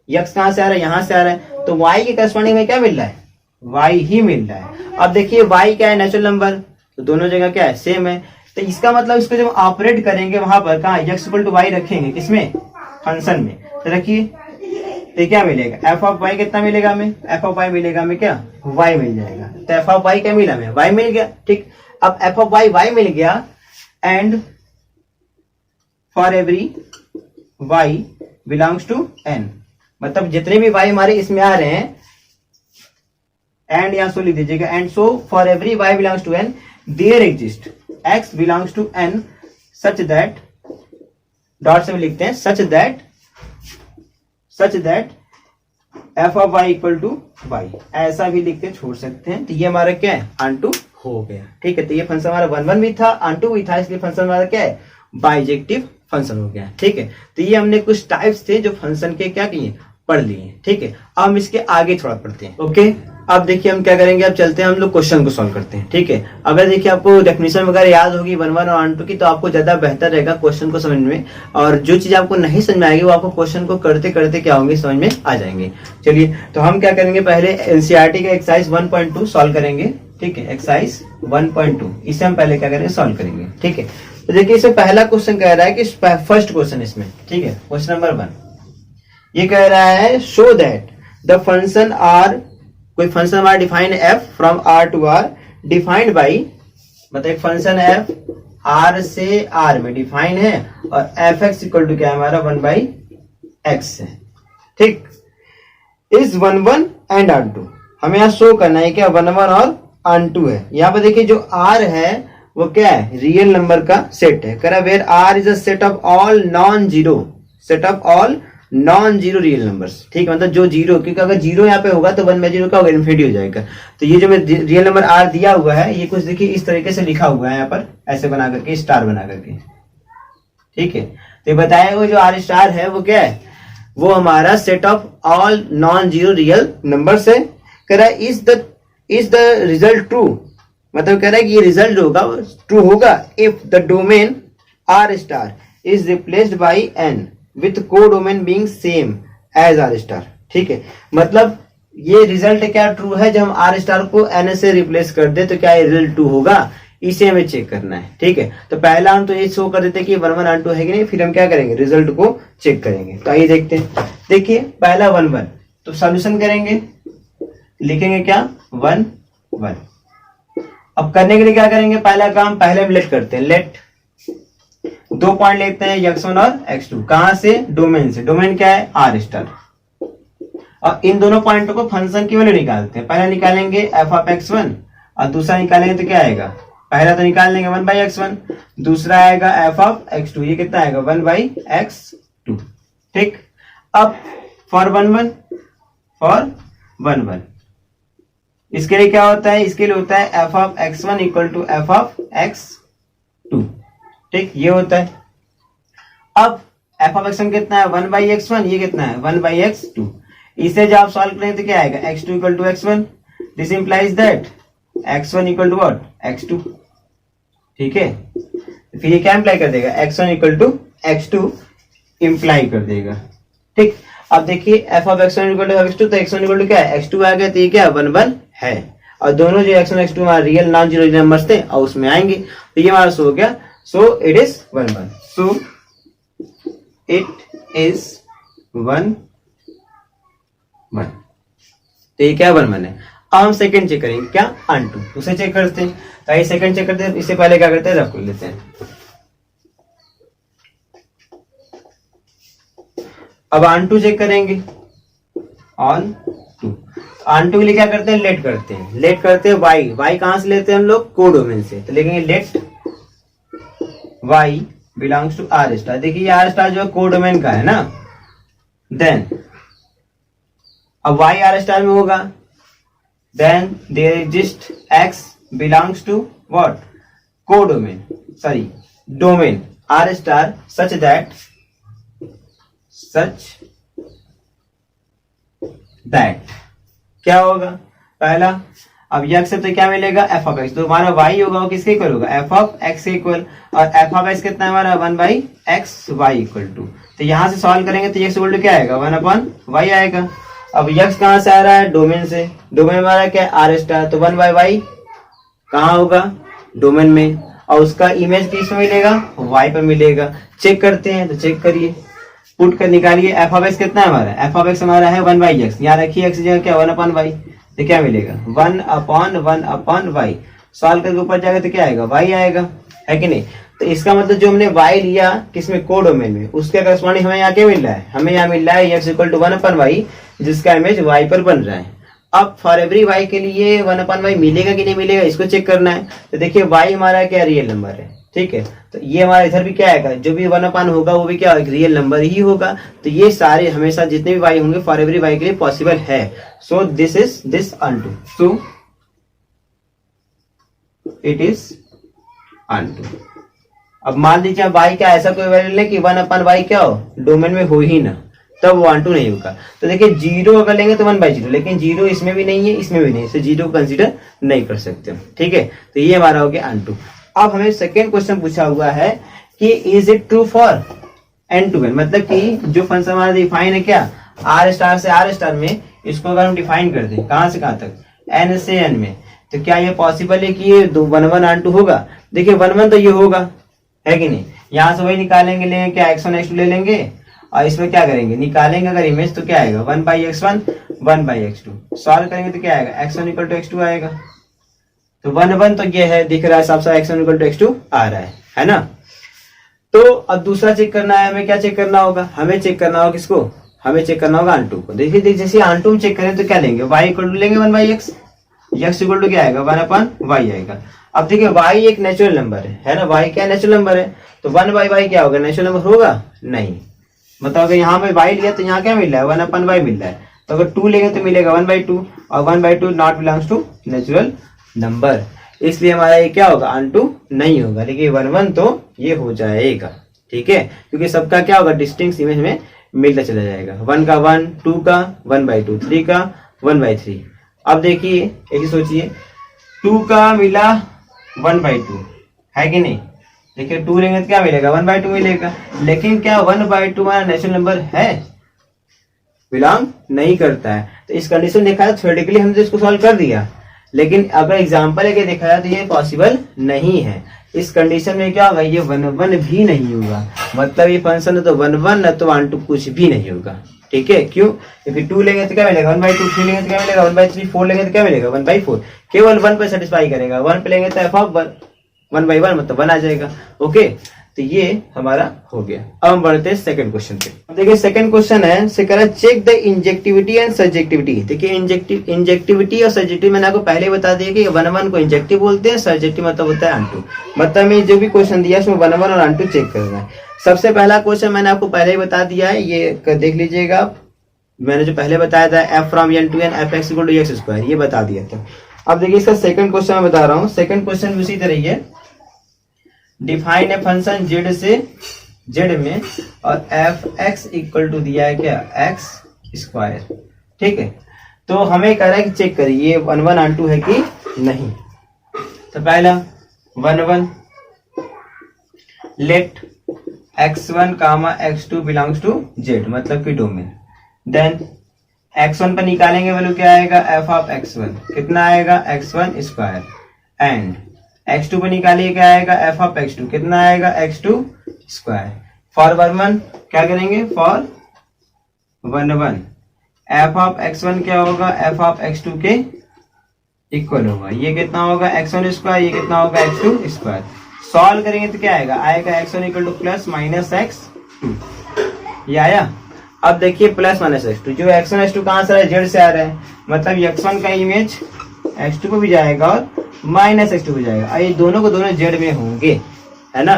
x कहां से आ रहा है, यहां से आ रहा है, तो y के करस्पॉन्डिंग में क्या मिल रहा है, y ही मिल रहा है। अब देखिए y क्या है, नेचुरल नंबर, तो दोनों जगह क्या है, सेम है। तो इसका मतलब इसको जब ऑपरेट करेंगे वहां पर कहा x इक्वल टू y रखेंगे, किसमें, फंक्शन में, तो रखिए, तो क्या मिलेगा, f ऑफ y कितना मिलेगा हमें, f ऑफ y मिलेगा हमें क्या, y मिल जाएगा। तो f ऑफ y क्या मिला हमें, y मिल गया, ठीक। अब f ऑफ y मिल गया, and for every y belongs to n, मतलब जितने भी y हमारे इसमें आ रहे हैं, एंड यहां सो लिख दीजिएगा, and so for every y belongs to n there exist x belongs to n such that, dot से भी लिखते हैं, such that f of y equal to y, ऐसा भी लिख के छोड़ सकते हैं। तो ये हमारा क्या है, अनटू हो गया, ठीक है। तो ये फंक्शन हमारा 1 1 भी था, अनटू भी था, इसलिए फंक्शन हमारा क्या है, बाइजेक्टिव फंक्शन हो गया, ठीक है। तो ये हमने कुछ टाइप्स थे जो फंक्शन के क्या किए, पढ़ लिए, ठीक है। अब हम इसके आगे थोड़ा पढ़ते हैं, ओके। अब देखिए हम क्या करेंगे, अब चलते हैं हम लोग क्वेश्चन को सॉल्व करते हैं, ठीक है। अगर देखिए आपको डेफिनेशन वगैरह याद होगी 1 1 और अनटू की, तो आपको ज्यादा बेहतर रहेगा क्वेश्चन को समझ में, और जो चीज आपको नहीं समझ में आएगी वो आपको क्वेश्चन को करते करते क्या होंगे, समझ में आ जाएंगे। चलिए तो हम क्या करेंगे, पहले एनसीईआरटी का एक्सरसाइज 1.2 सॉल्व करेंगे, ठीक है। एक्सरसाइज 1.2 इसे हम पहले क्या करेंगे, सॉल्व करेंगे, ठीक है। तो देखिए इसमें पहला क्वेश्चन कह रहा है कि फर्स्ट क्वेश्चन इसमें, ठीक है, क्वेश्चन नंबर 1 ये कह रहा है, show that the function r, कोई फंक्शन हमारा define f from r to r defined by, मतलब एक फंक्शन f r से r में डिफाइन है, और fx इक्वल टू क्या है हमारा 1 बाई x है, ठीक। इज 1 1 एंड r2, हमें यहाँ शो करना है क्या 1 1 और r2 है। यहाँ पर देखिए जो r है वो क्या है, रियल नंबर का सेट है, करा where r is a set of all non zero real numbers, ठीक है। मतलब जो जीरो, क्योंकि अगर जीरो यहाँ पे होगा तो 1 बाई 0 का होगा, इन्फिनिटी हो जाएगा। तो ये जो मैं रियल नंबर r दिया हुआ है, ये कुछ देखिए इस तरीके से लिखा हुआ है यहाँ पर, ऐसे बना करके, स्टार बना करके, ठीक है। तो ये बताया हुआ जो r स्टार है वो क्या है, वो हमारा set of all non zero real numbers है। कह रहा है इज द रिजल्ट ट्रू, मतलब कह रहा है कि ये रिजल्ट होगा ट्रू होगा if the domain r star is replaced by n with codomain being same as r star, ठीक है। मतलब ये रिजल्ट क्या ट्रू है, जब हम r स्टार को n से रिप्लेस कर दे तो क्या ये रिजल्ट ट्रू होगा, इसे हमें चेक करना है, ठीक है। तो पहला हम तो ये शो कर देते कि 1 1 r2 है कि नहीं, फिर हम क्या करेंगे, रिजल्ट को चेक करेंगे। तो आइए देखते हैं, देखिए पहला 1 1, तो सॉल्यूशन करेंगे, लिखेंगे क्या 1 1। अब करने के लिए क्या करेंगे, पहला काम पहले हम लेट करते हैं, लेट 2 पॉइंट लेते हैं x1 और x2, कहां से, डोमेन से, डोमेन क्या है r स्टार, और इन दोनों पॉइंटों को फंक्शन की वैल्यू निकालते हैं। पहला निकालेंगे f ऑफ x1 और दूसरा निकालेंगे तो क्या आएगा, पहला तो निकाल लेंगे 1 बाई x1, दूसरा आएगा f ऑफ x2, ये कितना आएगा 1 बाई x2, ठीक। अब फॉर 1 1 इसके लिए क्या होता है, इसके लिए होता है f of x1 equal to f of x2, ठीक, ये होता है। अब एफ ऑफ एक्स1 कितना है 1/x1, ये कितना है 1/x2। इसे जब आप सॉल्व करेंगे तो क्या आएगा x2 equal to x1, this implies that x1 equal to what x2। ठीक है, फिर ये क्या इंप्लाई कर देगा x1 equal to x2 imply कर देगा। ठीक, अब देखिए F of x1 equal to x2, तो x1 इक्वल टू क्या है x2 आ गया, तो ये क्या 1 है, और दोनों जो x1 x2 हमारे रियल नॉन जीरो नंबर्स थे और उसमें आएंगे, तो ये हमारा हो गया, सो it is 1 so it is 1 तो ये क्या 1 है। अब हम सेकंड चेक करेंगे, क्या अनटू, उसे चेक करते हैं। तो ये सेकंड चेक करते हैं, इससे पहले क्या करते हैं रफ कर लेते हैं। अब अनटू चेक करेंगे, ऑन टू, अनटू के लिए क्या करते हैं लेट करते हैं, लेट करते हैं वाई कहां से लेते हैं हम लोग कोडोमेन से, तो लिखेंगे let y belongs to r star. देखिए आर स्टार जो कोडोमेन का है ना, देन अब वाई आर स्टार में होगा, then there exist x belongs to what codomain, sorry domain r star such that क्या होगा पहला, अब यक्स से तो क्या मिलेगा एफ ऑफ एक्स, तो हमारा वाई होगा वो किसके इक्वल होगा एफ ऑफ एक्स के इक्वल, और एफ ऑफ एक्स कितना है हमारा 1/x y इक्वल टू, तो यहां से सॉल्व करेंगे तो एक्स इक्वल टू क्या आएगा 1/y आएगा। अब यक्स कहां से आ रहा है डोमेन से, डोमेन हमारा क्या आर स्टार, तो 1/y कहां होगा डोमेन में, और उसका इमेज किस में मिलेगा y पर मिलेगा। चेक करते हैं, तो चेक करिए, पुट कर निकालिए, एफ ऑफ एक्स कितना है हमारा, एफ ऑफ एक्स हमारा है 1/x, यहाँ रखिए एक्स जगह क्या 1/y, तो क्या मिलेगा 1/1/y, सॉल्व करके ऊपर जाएगा तो क्या आएगा y आएगा, है कि नहीं। तो इसका मतलब जो हमने y लिया किसमें कोडोमेन में, उसके करस्पॉन्डिंग हमें यहाँ क्या मिल रहा है, हमें यहाँ मिल रहा है x इक्वल टू 1/y, जिसका इमेज y पर बन रहा है। अब फॉर एवरी y के लिए 1/y मिलेगा कि नहीं मिलेगा इसको चेक करना है, तो देखिए y हमारा क्या रियल नंबर है, ठीक है, तो ये हमारा इधर भी क्या आएगा, जो भी 1/, होगा वो भी क्या रियल नंबर ही होगा, तो ये सारे हमेशा जितने भी y होंगे फॉर एवरी y के लिए पॉसिबल है, so this is this unto, so it is unto. अब मान लीजिए y का ऐसा कोई वैल्यू ले कि 1/y क्या हो डोमेन में हो ही ना, तब वो अनटू नहीं होगा। तो देखिए 0 अगर लेंगे तो 1/0, लेकिन 0 इसमें भी नहीं है इसमें भी नहीं है, तो 0 को कंसीडर नहीं कर सकते, ठीक है, तो ये हमारा हो गया अनटू। अब हमें सेकेंड क्वेश्चन पूछा हुआ है कि is it true for n to n, मतलब कि जो फंक्शन हमारा डिफाइन है क्या r स्टार से r स्टार में, इसको अगर हम डिफाइन कर दें कहां से कहां तक n से n में, तो क्या ये पॉसिबल है कि ये 1/1 अनटू होगा। देखिए 1/1 तो ये होगा, है कि नहीं, यहां से वही निकालेंगे, लेंगे क्या x1 x2 ले लेंगे, और इसमें क्या करेंगे निकालेंगे अगर इमेज, तो क्या आएगा 1/x1 1/x2, सॉल्व करेंगे तो क्या आएगा x1 इक्वल टू x2 आएगा, तो 1/1 तो ये है दिख रहा है साफ साफ, x1 इक्वल टू x2 आ रहा है ना। तो अब दूसरा चेक करना है, हमें क्या चेक करना होगा, हमें चेक करना होगा किसको, हमें चेक करना होगा अनटू को। देखिए जैसे अनटू में चेक करें तो क्या लेंगे y इक्वल टू लेंगे 1/x, x इक्वल टू क्या आएगा 1/y आएगा। अब देखिए y एक नेचुरल नंबर है ना, y क्या नेचुरल नंबर है, तो 1/y क्या होगा नेचुरल नंबर होगा नहीं, मतलब अगर यहाँ पे y लिया तो यहाँ क्या मिल रहा है 1/y मिल रहा है, तो अगर 2 लेंगे तो मिलेगा 1/2, और 1/2 not belongs to natural number, इसलिए हमारा ये क्या होगा अनटू नहीं होगा, लेकिन 1/1 तो ये हो जाएगा, ठीक है, क्योंकि सबका क्या होगा डिस्टिंक्ट इमेज में मिलता चला जाएगा, 1 का 1, 2 का 1/2, 3 का 1/3। अब देखिए एक सोचिए 2 का मिला 1/2, है कि नहीं, देखिए 2 लेंगे तो क्या मिलेगा 1/2 मिलेगा, लेकिन क्या 1/2 हमारा नेचुरल नंबर है, बिलोंग नहीं करता है। तो इस कंडीशन देखा है थ्योरेटिकली हमने इसको सॉल्व कर दिया, लेकिन अगर एग्जांपल लेके देखा जाए तो ये पॉसिबल नहीं है। इस कंडीशन में क्या होगा ये 1/1 भी नहीं होगा, मतलब ये फंक्शन है तो 1/1 न तो अनटू कुछ भी नहीं होगा, ठीक है, क्यों, क्योंकि 2 लेंगे तो क्या मिलेगा 1/2, 3 लेंगे तो क्या मिलेगा 1/3, 4 लेंगे तो क्या मिलेगा 1/4, केवल 1 पे सेटिस्फाई करेगा, 1 पे लेंगे तो एफ ऑफ 1/1 मतलब 1 आ जाएगा, ओके, तो ये हमारा हो गया। अब हम बढ़ते हैं सेकंड क्वेश्चन पे। अब देखिए सेकंड क्वेश्चन है से कह रहा है check the injectivity and subjectivity. देखिए इंजेक्टिविटी और सब्जेक्टिव मैंने आपको पहले बता दिया कि 1/1 को इंजेक्टिव बोलते हैं, सब्जेक्टिव मतलब होता है अनटू, मतलब मैं जो भी क्वेश्चन दिया उसमें 1/1 और अनटू चेक करना है। सबसे पहला क्वेश्चन मैंने आपको पहले ही बता दिया है, ये देख लीजिएगा आप, मैंने जो पहले बताया था f from n to n f x equal to x², ये बता दिया था। अब देखिए इसका सेकंड क्वेश्चन मैं बता रहा हूँ, सेकंड क्वेश्चन उसी तरह ही है, डिफाइन है फंक्शन जेड से जेड में, और एफ एक्स इक्वल टू दिया है क्या, एक्स स्क्वायर। ठीक है, तो हमें कह रहा है कि चेक करिए ये 1 1 ऑन 2 है कि नहीं। तो पहला 1 1 let x1 comma x2 belongs to z, मतलब कि डोमेन। देन x1 पर निकालेंगे वैल्यू क्या आएगा, f ऑफ x1 कितना आएगा, x1 स्क्वायर, एंड x2 पर निकालिए क्या आएगा, f ऑफ x2 कितना आएगा, x2 स्क्वायर। फॉर 1 1 क्या करेंगे, फॉर 1 1 f ऑफ x1 क्या होगा, f ऑफ x2 के इक्वल होगा। ये कितना होगा, x1 स्क्वायर, ये कितना होगा, x2 स्क्वायर। सॉल्व करेंगे तो क्या आएगा, x1 equal two plus minus x2, ये आया। अब देखिए प्लस माइनस x2, जो x1 x2 कहां से आ रहा है, जेड से आ रहा है, मतलब x1 का इमेज x2 पे भी जाएगा और माइनस x2 पे जाएगा। ये दोनों को दोनों जेड में होंगे, है ना,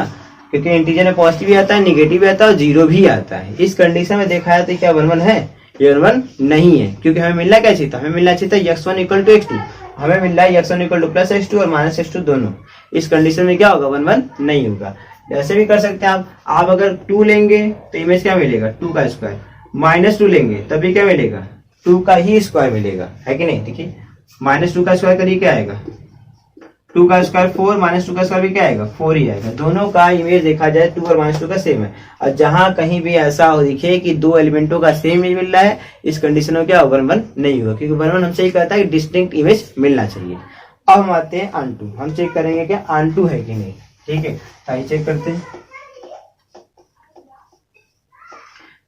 क्योंकि इंटीजर में पॉजिटिव भी आता है, निगेटिव भी आता है और जीरो भी आता है। इस कंडीशन में देखा जाता है क्या 1 1 है, ये 1 1 नहीं है, क्योंकि हमें मिलना क्या चाहिए था, हमें मिलना चाहिए था x1 इक्वल टू x2, हमें मिल रहा है x1 equal two plus x2 और माइनस x2 दोनों। इस कंडीशन में क्या होगा, 1 1 नहीं होगा। ऐसे भी कर सकते हैं आप अगर 2 लेंगे तो इमेज क्या मिलेगा, 2 का स्क्वायर, -2 लेंगे तब भी क्या मिलेगा, 2 का ही स्क्वायर मिलेगा, है कि नहीं। देखिए -2 का स्क्वायर करिए क्या आएगा, 2 का स्क्वायर 4, -2 का स्क्वायर भी क्या आएगा, 4 ही आएगा। दोनों का इमेज देखा जाए 2 और -2 का सेम है, और जहां कहीं भी ऐसा हो दिखे कि दो एलिमेंटों का सेम इमेज मिल रहा है, इस कंडीशन में क्या होगा, 1 1 नहीं होगा, क्योंकि 1 1 हमसे ये कहता है कि डिस्टिंक्ट इमेज मिलना चाहिए। अब हम आते हैं ऑन टू, हम चेक करेंगे क्या ऑन टू है कि नहीं। ठीक है, आइए चेक करते हैं।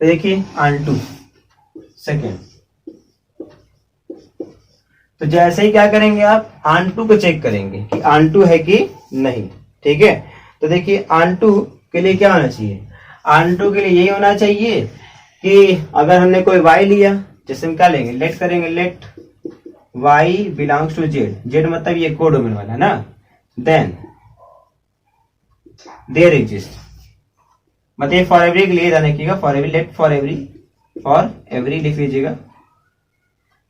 तो देखिए ऑन टू सेकेंड, तो जैसे ही क्या करेंगे आप ऑन टू को चेक करेंगे कि ऑन टू है कि नहीं। ठीक है, तो देखिए ऑन टू के लिए क्या होना चाहिए, ऑन टू के लिए यही होना चाहिए कि अगर हमने कोई y लिया, जैसे हम क्या लेंगे, लेट करेंगे, let y belongs to z, z मतलब ये कोडोमेन वाला ना, देन देयर एग्जिस्ट, मतलब फॉर एवरी के लिए जाने कीजिएगा, for every, let for every लिख लीजिएगा,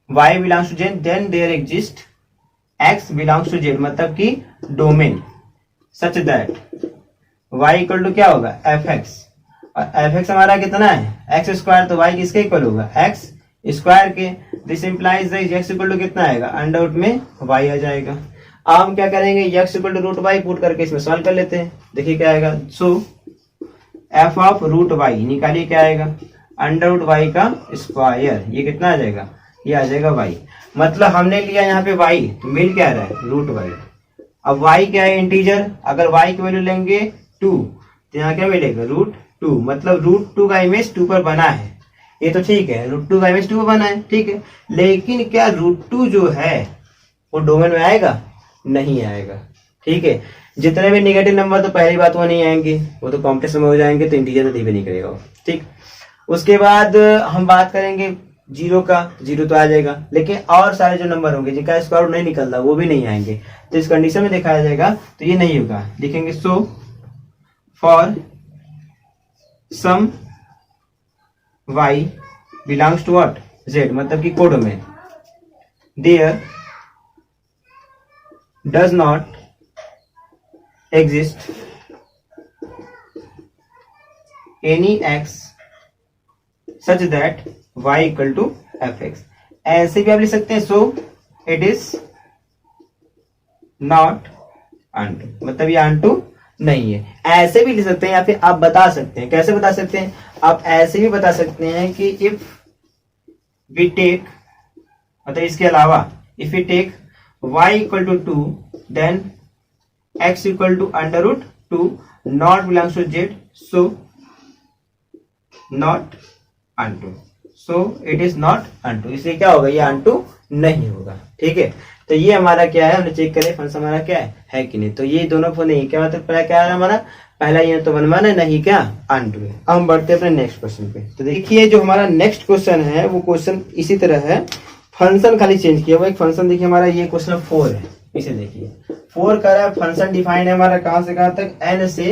y belongs to z, then there exist x belongs to z, मतलब कि domain such that y equal to क्या होगा, fx, और fx हमारा कितना है, x स्क्वायर, तो y किसके इक्वल होगा, x स्क्वायर के। This implies x equal to कितना आएगा, अंडर रूट में y आ जाएगा। अब हम क्या करेंगे, x equal to root y put करके इसमें सॉल्व कर लेते हैं। देखिए क्या आएगा, so f of root y निकालिए क्या आएगा, अंडर रूट y का स्क्वायर, ये कितना आ जाएगा, ये आ जाएगा y, मतलब हमने लिया यहाँ पे y, तो मिल क्या रहा है, रूट y। अब y क्या है, इंटीजर, अगर y की वैल्यू लेंगे 2 तो यहाँ क्या मिलेगा, रूट 2, मतलब रूट 2 का इमेज 2 पर बना है, ये तो ठीक है, रूट 2 का इमेज 2 पर बना है, ठीक है, लेकिन क्या रूट 2 जो है वो डोमेन में आएगा, नहीं आएगा। ठीक है, जितने भी नेगेटिव नंबर तो पहली बात वो नहीं आएंगे, वो तो कॉम्प्लेक्स में हो जाएंगे, तो इंटीजर तो भी नहीं करेगा वो। ठीक, उसके बाद हम बात करेंगे जीरो का, जीरो तो आ जाएगा, लेकिन और सारे जो नंबर होंगे जिनका स्क्वायर रूट नहीं निकलता वो भी नहीं आएंगे, तो इस कंडीशन में दिखाया जाएगा तो ये नहीं होगा। लिखेंगे so for some y belongs to what, z, मतलब कि codomain, there does not exist any x such that y equal to fx। ऐसे भी आप लिख सकते हैं, so it is not onto, मतलब ये ऑनटू नहीं है। ऐसे भी लिख सकते हैं, या फिर आप बता सकते हैं, कैसे बता सकते हैं, आप ऐसे भी बता सकते हैं कि इफ वी टेक, मतलब इसके अलावा if we take y equal to 2 then x equal to under root 2 not belongs to z, so not onto, so it is not onto, इसलिए क्या होगा, ये ऑनटू नहीं होगा। ठीक है, तो ये हमारा क्या है, हमने चेक करें फंक्शन हमारा क्या है कि नहीं। तो ये दोनों को नहीं, क्या मतलब पहला क्या है हमारा, पहला ये तो 1 1 है, नहीं क्या ऑनटू है। अब हम बढ़ते हैं अपने नेक्स्ट क्वेश्चन पे। तो देखिए जो हमारा नेक्स्ट क्वेश्चन है वो क्वेश्चन इसी तरह है, फंक्शन खाली चेंज किया हुआ एक फंक्शन। देखिए हमारा ये क्वेश्चन 4 है, इसे देखिए 4 कर रहा है, फंक्शन डिफाइन है हमारा कहां से कहां तक, n से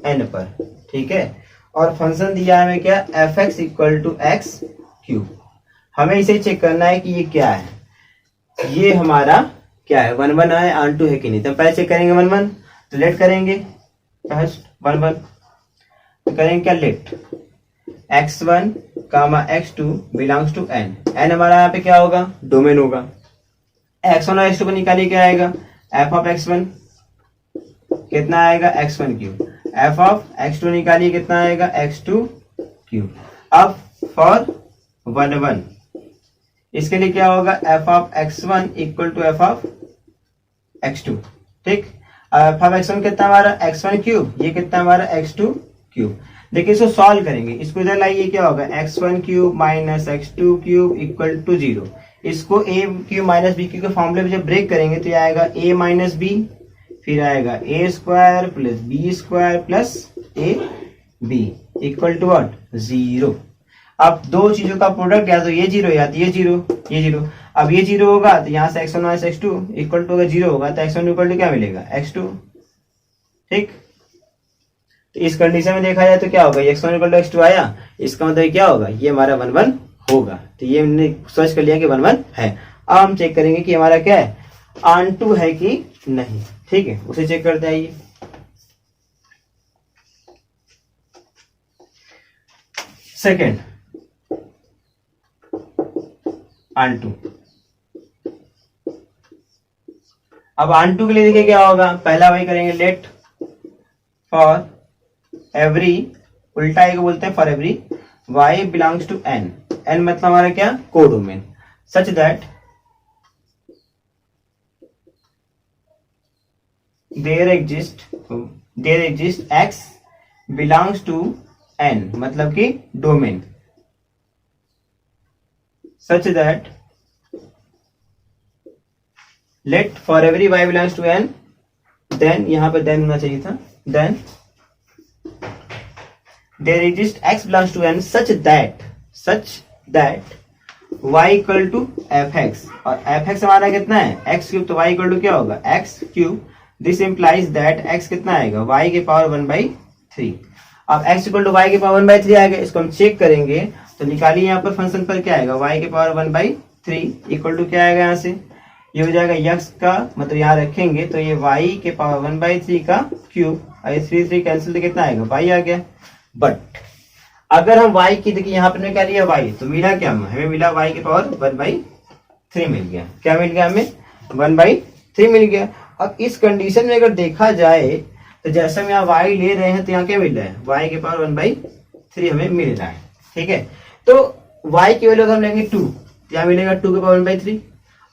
n पर। ठीक है, और फंक्शन दिया है हमें क्या, fx equal to x cube. हमें इसे चेक करना है कि ये क्या है, ये हमारा क्या है, 1 1 है, ऑन टू है कि नहीं। तो पहले चेक करेंगे 1 1, तो लेट करेंगे वन वन, तो करेंगे क्या, let x1 comma x2 belongs to n। n हमारा यहाँ पे क्या होगा, डोमेन होगा। x1 और x2 को निकालिए, क्या आएगा, f ऑफ x1 कितना आएगा, x1 cube, f of x2 निकालिए कितना आएगा, x2 क्यूब। अब फॉर 1 1 इसके लिए क्या होगा, f of x1 equal to f of x2, ठीक। f ऑफ x1 कितना हमारा, x1 क्यूब, ये कितना हमारा x2 क्यूब। देखिए इसको सॉल्व करेंगे, इसको इधर लाइए, क्या होगा, x1 cube minus x2 cube equal to 0। इसको a cube minus b cube के फॉर्मूले में जब ब्रेक करेंगे तो ये आएगा a माइनस बी, फिर आएगा a square plus b square plus a b equal to what, 0। अब दो चीजों का प्रोडक्ट, या तो ये 0 या तो ये 0, ये 0। अब ये 0 होगा तो यहाँ से x1 minus x2 equal to, अगर 0 होगा तो x1 इक्वल टू क्या मिलेगा, x2, ठीक। तो इस कंडीशन में देखा जाए तो क्या होगा, x1 इक्वल टू x2 आया, इसका मतलब क्या होगा, ये हमारा 1 1 होगा। तो ये हमने सर्च कर लिया कि 1 1 है। अब हम चेक करेंगे कि हमारा क्या है, ऑन2 है कि नहीं, ठीक है, उसे चेक करते आइए। सेकेंड ऑन2। अब ऑन2 के लिए देखिए क्या होगा, पहला वही करेंगे, लेट फॉर एवरी, उल्टा को बोलते हैं for every y belongs to n। n मतलब हमारा क्या, codomain, such that there exist x belongs to n, मतलब कि domain, such that let for every y belongs to n, then यहां पर देन होना चाहिए था, then there exists x belongs to n such that y equal to fx, और fx हमारा कितना है, x क्यूब, तो y equal to क्या होगा, x cube. This implies that x कितना आएगा, y के पावर 1/3। अब x इक्वल टू y के पावर 1/3 आएगा, इसको हम चेक करेंगे तो निकालिए, यहाँ पर फंक्शन पर क्या आएगा, y के पावर 1/3 इक्वल टू क्या आएगा, यहाँ से ये हो जाएगा x का, मतलब यहाँ रखेंगे तो ये y के पावर 1/3 का क्यूब, और 3 कैंसिल तो कितना आएगा, y आ गया। बट अगर हम y की, देखिए यहाँ पर क्या लिया, y, तो मिला क्या, हमें मिला y के पावर 1/3 मिल गया। क्या मिल गया हमें, 1/3 मिल गया। अब इस कंडीशन में अगर देखा जाए तो जैसे हम यहाँ y ले रहे हैं तो यहाँ क्या मिल रहा है, y के पावर 1/3 हमें मिल रहा है, ठीक है। तो y की वैल्यू अगर हम लेंगे 2, यहाँ मिलेगा 2 के पावर 1/3,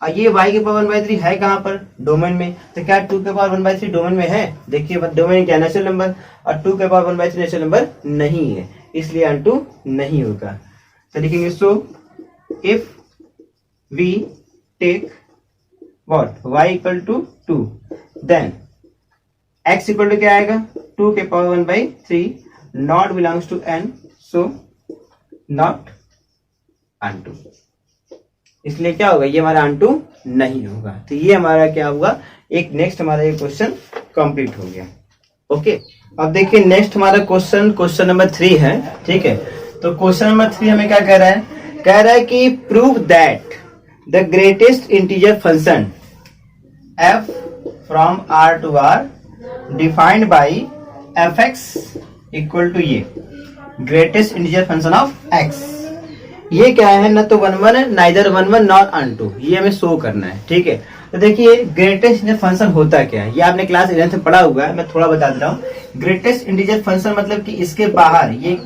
और ये y के पावर 1/3 है कहाँ पर, डोमेन में। तो क्या 2 के पावर 1/3 डोमेन में है, देखिए डोमेन क्या, नेचुरल नंबर, और 2 के पावर 1/3 नेचुरल नंबर नहीं है, इसलिए ऑन2 नहीं होगा। तो लिखेंगे, so if we take what, y equal to 2, then x equal to क्या आएगा, 2 के power 1/3 not belongs to n, so not ऑन2। इसलिए क्या होगा, ये हमारा ऑन2 नहीं होगा। तो ये हमारा क्या होगा, एक नेक्स्ट हमारा ये क्वेश्चन कंप्लीट हो गया। ओके, अब देखिए नेक्स्ट हमारा क्वेश्चन नंबर 3 है, ठीक है। तो क्वेश्चन नंबर 3 हमें क्या कह रहा है कि prove that the greatest integer function f from r to r defined by fx equal to ये greatest integer function of x। ये क्या है, ना तो 1 1 है, नाइदर 1 1 नॉट ऑन2, ये हमें शो करना है, ठीक है। तो देखिए ग्रेटेस्ट इंटीजर फंक्शन होता क्या है, ये आपने क्लास 11 से पढ़ा हुआ है, मैं थोड़ा बता दे रहा हूँ। ग्रेटेस्ट इंटीजर फंक्शन मतलब कि इसके बाहर ये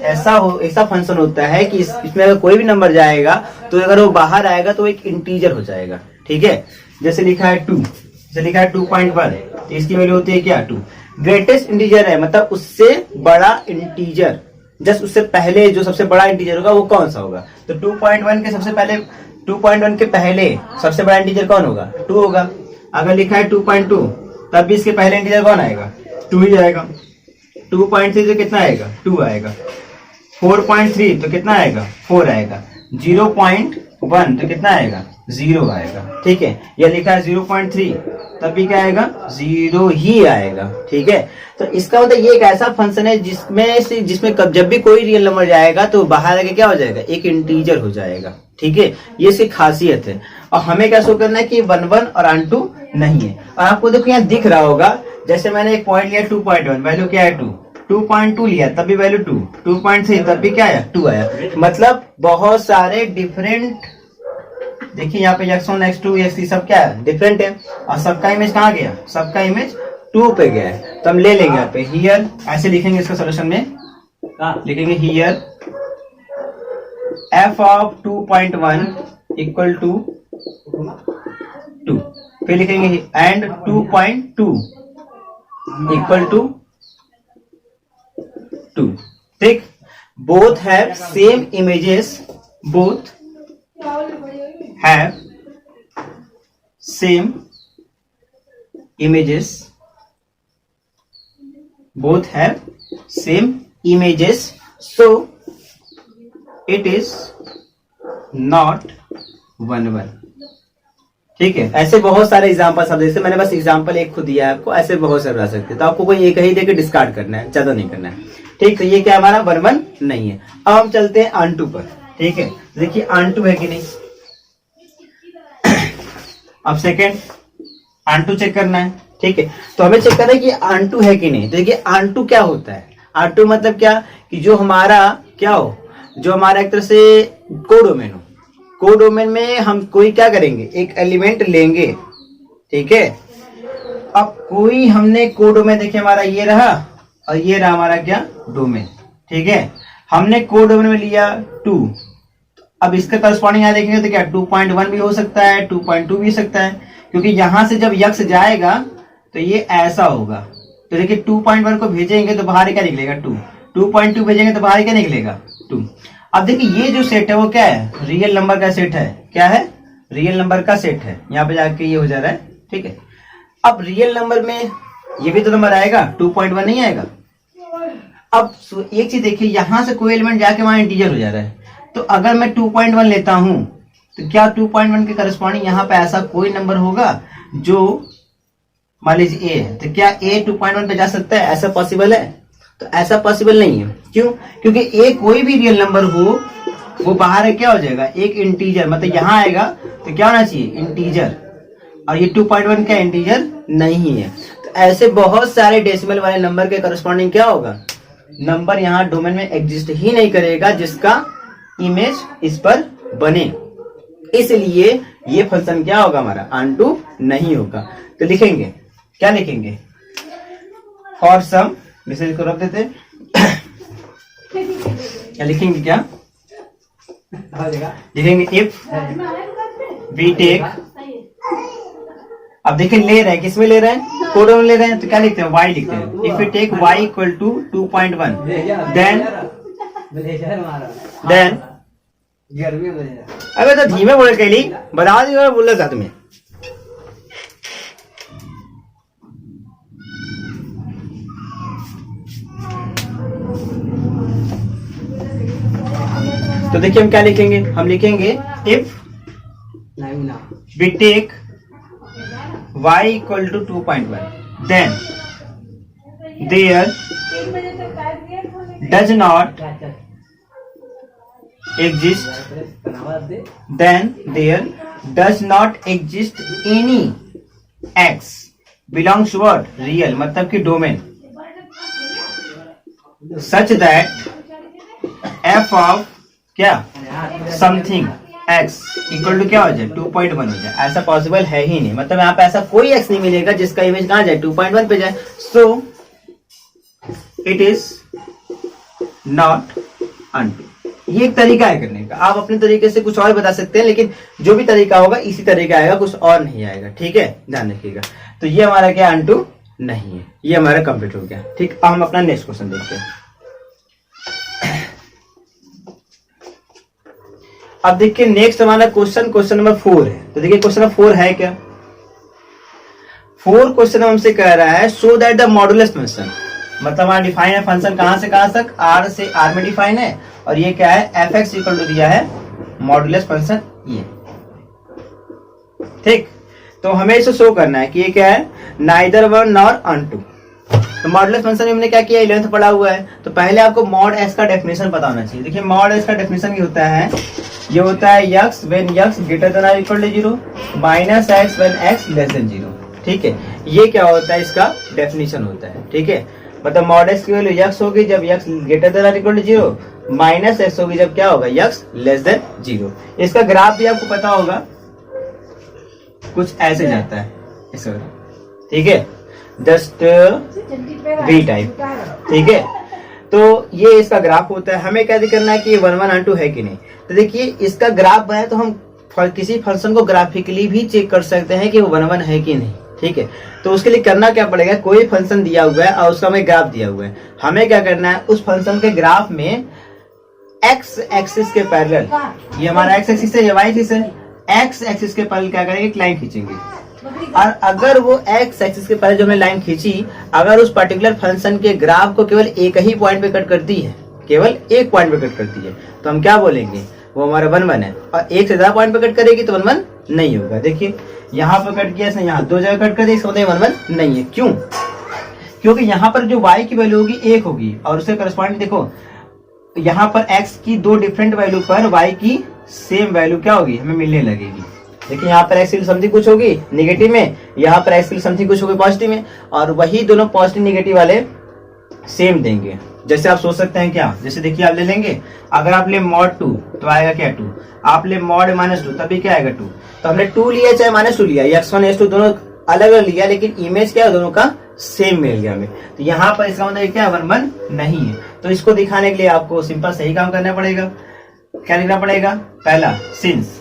ऐसा फंक्शन होता है कि इसमें अगर कोई भी नंबर जाएगा तो अगर वो बाहर आएगा तो एक इंटीजर हो जाएगा, ठीक है। जैसे लिखा है 2, जैसे लिखा है 2.1, तो इसकी वैल्यू होती है क्या, 2। ग्रेटेस्ट इंटीजर है मतलब उससे बड़ा इंटीजर, जस्ट उससे पहले जो सबसे बड़ा इंटीजर होगा वो कौन सा होगा। तो 2.1 के सबसे पहले, 2.1 के पहले सबसे बड़ा इंटीजर कौन होगा, 2 होगा। अगर लिखा है 2.2 तब भी इसके पहले इंटीजर कौन आएगा, 2 ही आएगा। 2.3 तो कितना आएगा, 2 आएगा। 4.3 तो कितना आएगा, 4 आएगा। 0.1 तो कितना आएगा, 0 आएगा, ठीक है। यह लिखा है 0.3 तब भी क्या आएगा, 0 ही आएगा, ठीक है। तो इसका मतलब ये एक ऐसा फंक्शन है जिसमें जब भी कोई रियल नंबर जाएगा तो बाहर आके क्या हो जाएगा, एक इंटीजर हो जाएगा, ठीक है। ये इसकी खासियत है। और हमें क्या शो करना है कि 1 1 और ऑन2 नहीं है। और आपको देखो यहाँ दिख रहा होगा जैसे मैंने एक पॉइंट लिया 2.1, वैल्यू क्या है 2, 2.2 लिया तब भी वैल्यू 2, 2.3 तब भी क्या आया 2 आया। मतलब बहुत सारे डिफरेंट, देखिए यहाँ पे x1 x2 x3 सब क्या है डिफरेंट है, और सबका इमेज कहाँ गया, सबका इमेज 2 पे गया है। तो हम ले लेंगे यहाँ पे हियर, ऐसे लिखेंगे इसका सोल्यूशन में, लिखेंगे here f of 2.1 equal to 2, फिर लिखेंगे एंड 2.2 इक्वल टू 2। ठीक, both have same images, both have same images, both have same images, so it is not 1-1। ठीक है, ऐसे बहुत सारे एग्जाम्पल सब, जैसे मैंने बस एग्जाम्पल एक खुद दिया है आपको, ऐसे बहुत सारे बता सकते हैं। तो आपको कोई एक ही देके डिस्कार्ड करना है, ज्यादा नहीं करना है। ठीक, तो ये क्या हमारा 1-1 नहीं है। अब हम चलते हैं अनटू पर। ठीक है, देखिए अनटू है कि नहीं। अब सेकेंड अनटू चेक करना है। ठीक है, तो हमें चेक करना है कि अनटू है कि नहीं। तो देखिए अनटू क्या होता है, अनटू मतलब क्या कि जो हमारा क्या हो, जो हमारा एक तरह से कोडोमेन हो, कोडोमेन में हम कोई क्या करेंगे, एक एलिमेंट लेंगे। ठीक है, अब कोई हमने कोडोमेन, देखिए हमारा ये रहा और ये रहा हमारा क्या डोमेन। ठीक है, हमने कोडोमेन में लिया 2, अब इसका करस्पॉन्डिंग यहाँ देखेंगे तो क्या 2.1 भी हो सकता है, 2.2 भी हो सकता है, क्योंकि यहां से जब यक्स जाएगा तो ये ऐसा होगा। तो देखिए 2.1 को भेजेंगे तो बाहर क्या निकलेगा 2, 2.2 भेजेंगे तो बाहर क्या निकलेगा 2। अब देखिए ये जो सेट है वो क्या है, रियल नंबर का सेट है। क्या है, रियल नंबर का सेट है। यहाँ पे जाके ये हो जा रहा है। ठीक है, अब रियल नंबर में ये भी तो नंबर आएगा, 2.1 नहीं आएगा। अब एक चीज देखिए, यहां से कोई एलिमेंट जाके वहां इंटीजर हो जा रहा है। तो अगर मैं 2.1 लेता हूं तो क्या 2.1 के करस्पॉन्डिंग यहाँ पे ऐसा कोई नंबर होगा जो मान लीजिए ए है, तो क्या ए 2.1 पे जा सकता है, ऐसा पॉसिबल है? तो ऐसा पॉसिबल नहीं है। क्यों? क्योंकि ए कोई भी रियल नंबर हो वो बाहर है क्या हो जाएगा, एक इंटीजर, मतलब यहाँ आएगा तो क्या होना चाहिए इंटीजर, और ये 2.1 का इंटीजर नहीं है। तो ऐसे बहुत सारे डेसिमल वाले नंबर के करस्पॉन्डिंग क्या होगा, नंबर यहाँ डोमेन में एग्जिस्ट ही नहीं करेगा जिसका इमेज इस पर बने। इसलिए ये फंक्शन क्या होगा हमारा, अनटू नहीं होगा। तो लिखेंगे क्या, लिखेंगे फॉर सम, मैसेज को रख देते क्या लिखेंगे, क्या लिखेंगे, इफ वी टेक, अब देखिए ले रहे हैं, किसमें ले रहे हैं, कोडों में ले रहे हैं, तो क्या लिखते हैं, y लिखते हैं। If we take y equal to 2.1 then अबे तो धीमे बोले कैली, बता दी बोला साथ में। तो देखिए हम क्या लिखेंगे, हम लिखेंगे if we take y equal to 2.1 then there does not exist, then there does not exist any x belongs to what, real मतलब कि domain, such that f of क्या समथिंग x इक्वल टू क्या हो जाए 2.1 हो जाए। ऐसा पॉसिबल है ही नहीं, मतलब यहाँ पे ऐसा कोई x नहीं मिलेगा जिसका इमेज कहाँ जाए 2.1 पे जाए। सो इट इज नॉट अनटू। ये एक तरीका है करने का, आप अपने तरीके से कुछ और बता सकते हैं, लेकिन जो भी तरीका होगा इसी तरीका आएगा, कुछ और नहीं आएगा। ठीक है, ध्यान रखिएगा। तो ये हमारा क्या अनटू नहीं है, ये हमारा कंप्लीट हो गया। ठीक, अब हम अपना नेक्स्ट क्वेश्चन देखते हैं। अब देखिए नेक्स्ट हमारा क्वेश्चन नंबर 4 है। तो देखिए क्वेश्चन नंबर 4 है क्या, 4 क्वेश्चन हमसे कह रहा है show that the modulus function, मतलब हमारा डिफाइन है फंक्शन कहां से कहां तक, r से r में डिफाइन है, और ये क्या है f(x) इक्वल टू दिया है मॉडुलस फंक्शन ये। ठीक, तो हमें इसे शो करना है कि ये क्या है, नाइदर वन नॉर अनटू। तो मॉडुलस फंक्शन में हमने क्या किया, 11th पढ़ा हुआ है, तो पहले आपको मॉड s का डेफिनेशन पता होना चाहिए। देखिए मॉड s का डेफिनेशन ये होता है, ये होता है x when x greater than और equal to 0 minus x when x less than 0। ठीक है, ये क्या होता है, इसका डेफिनेशन होता है। ठीक है, मतलब मॉड एक्स की वैल्यू यक्स होगी जब x greater than equal to 0, minus x होगी जब क्या होगा, यक्स लेस देन 0। इसका ग्राफ भी आपको पता होगा, कुछ ऐसे जाता है इसका। ठीक है, जस्ट वी टाइप। ठीक है, तो ये इसका ग्राफ होता है। हमें क्या करना है कि 1 1 और 2 है कि नहीं। तो देखिए इसका ग्राफ बनाए तो हम किसी फंक्शन को ग्राफिकली भी चेक कर सकते हैं कि वो 1 1 है कि नहीं। ठीक है, तो उसके लिए करना क्या पड़ेगा, कोई फंक्शन दिया हुआ है और उसका हमें ग्राफ दिया हुआ है, हमें क्या करना है, उस फंक्शन के ग्राफ में एक्स एक्सिस के पैरेलल, ये हमारा एक्स एक्सिस है, ये वाई एक्सिस है, एक्स एक्सिस के पैरेलल क्या करेंगे, एक लाइन खींचेंगे। और अगर वो एक्स एक्सिस के पैरेलल जो हमने लाइन खींची, अगर उस पर्टिकुलर फंक्शन के ग्राफ को केवल एक ही पॉइंट पे कट करती है, केवल एक पॉइंट पे कट करती है, तो हम क्या बोलेंगे, वो हमारा 1 1 है। और एक से ज्यादा पॉइंट पे कट करेगी तो 1 1 नहीं होगा। देखिए यहाँ पे कट किया, यहाँ 2 जगह कट कर दी, इसका मतलब 1 1 नहीं है। क्यों? क्योंकि यहाँ पर जो y की वैल्यू होगी 1 होगी और उससे करस्पॉन्डिंग देखो यहाँ पर x की 2 डिफरेंट वैल्यू पर y की सेम वैल्यू क्या होगी, हमें मिलने लगेगी। देखिए यहाँ पर x की समथिंग कुछ होगी नेगेटिव में, यहाँ पर x की समथिंग कुछ होगी पॉजिटिव में, और वही दोनों पॉजिटिव नेगेटिव वाले सेम देंगे। जैसे आप सोच सकते हैं क्या, जैसे देखिए आप ले लेंगे, अगर आप ले मॉड 2 तो आएगा क्या 2, आप ले मॉड -2 तभी क्या आएगा 2। तो हमने 2 लिया चाहे -2 लिया, x1 x2 दोनों अलग अलग लिया, लेकिन इमेज क्या है दोनों का सेम मिल गया हमें। तो यहाँ पर इसका मतलब क्या 1 1 नहीं है। तो इसको दिखाने के लिए आपको सिंपल सही काम करना पड़ेगा। क्या लिखना पड़ेगा, पहला since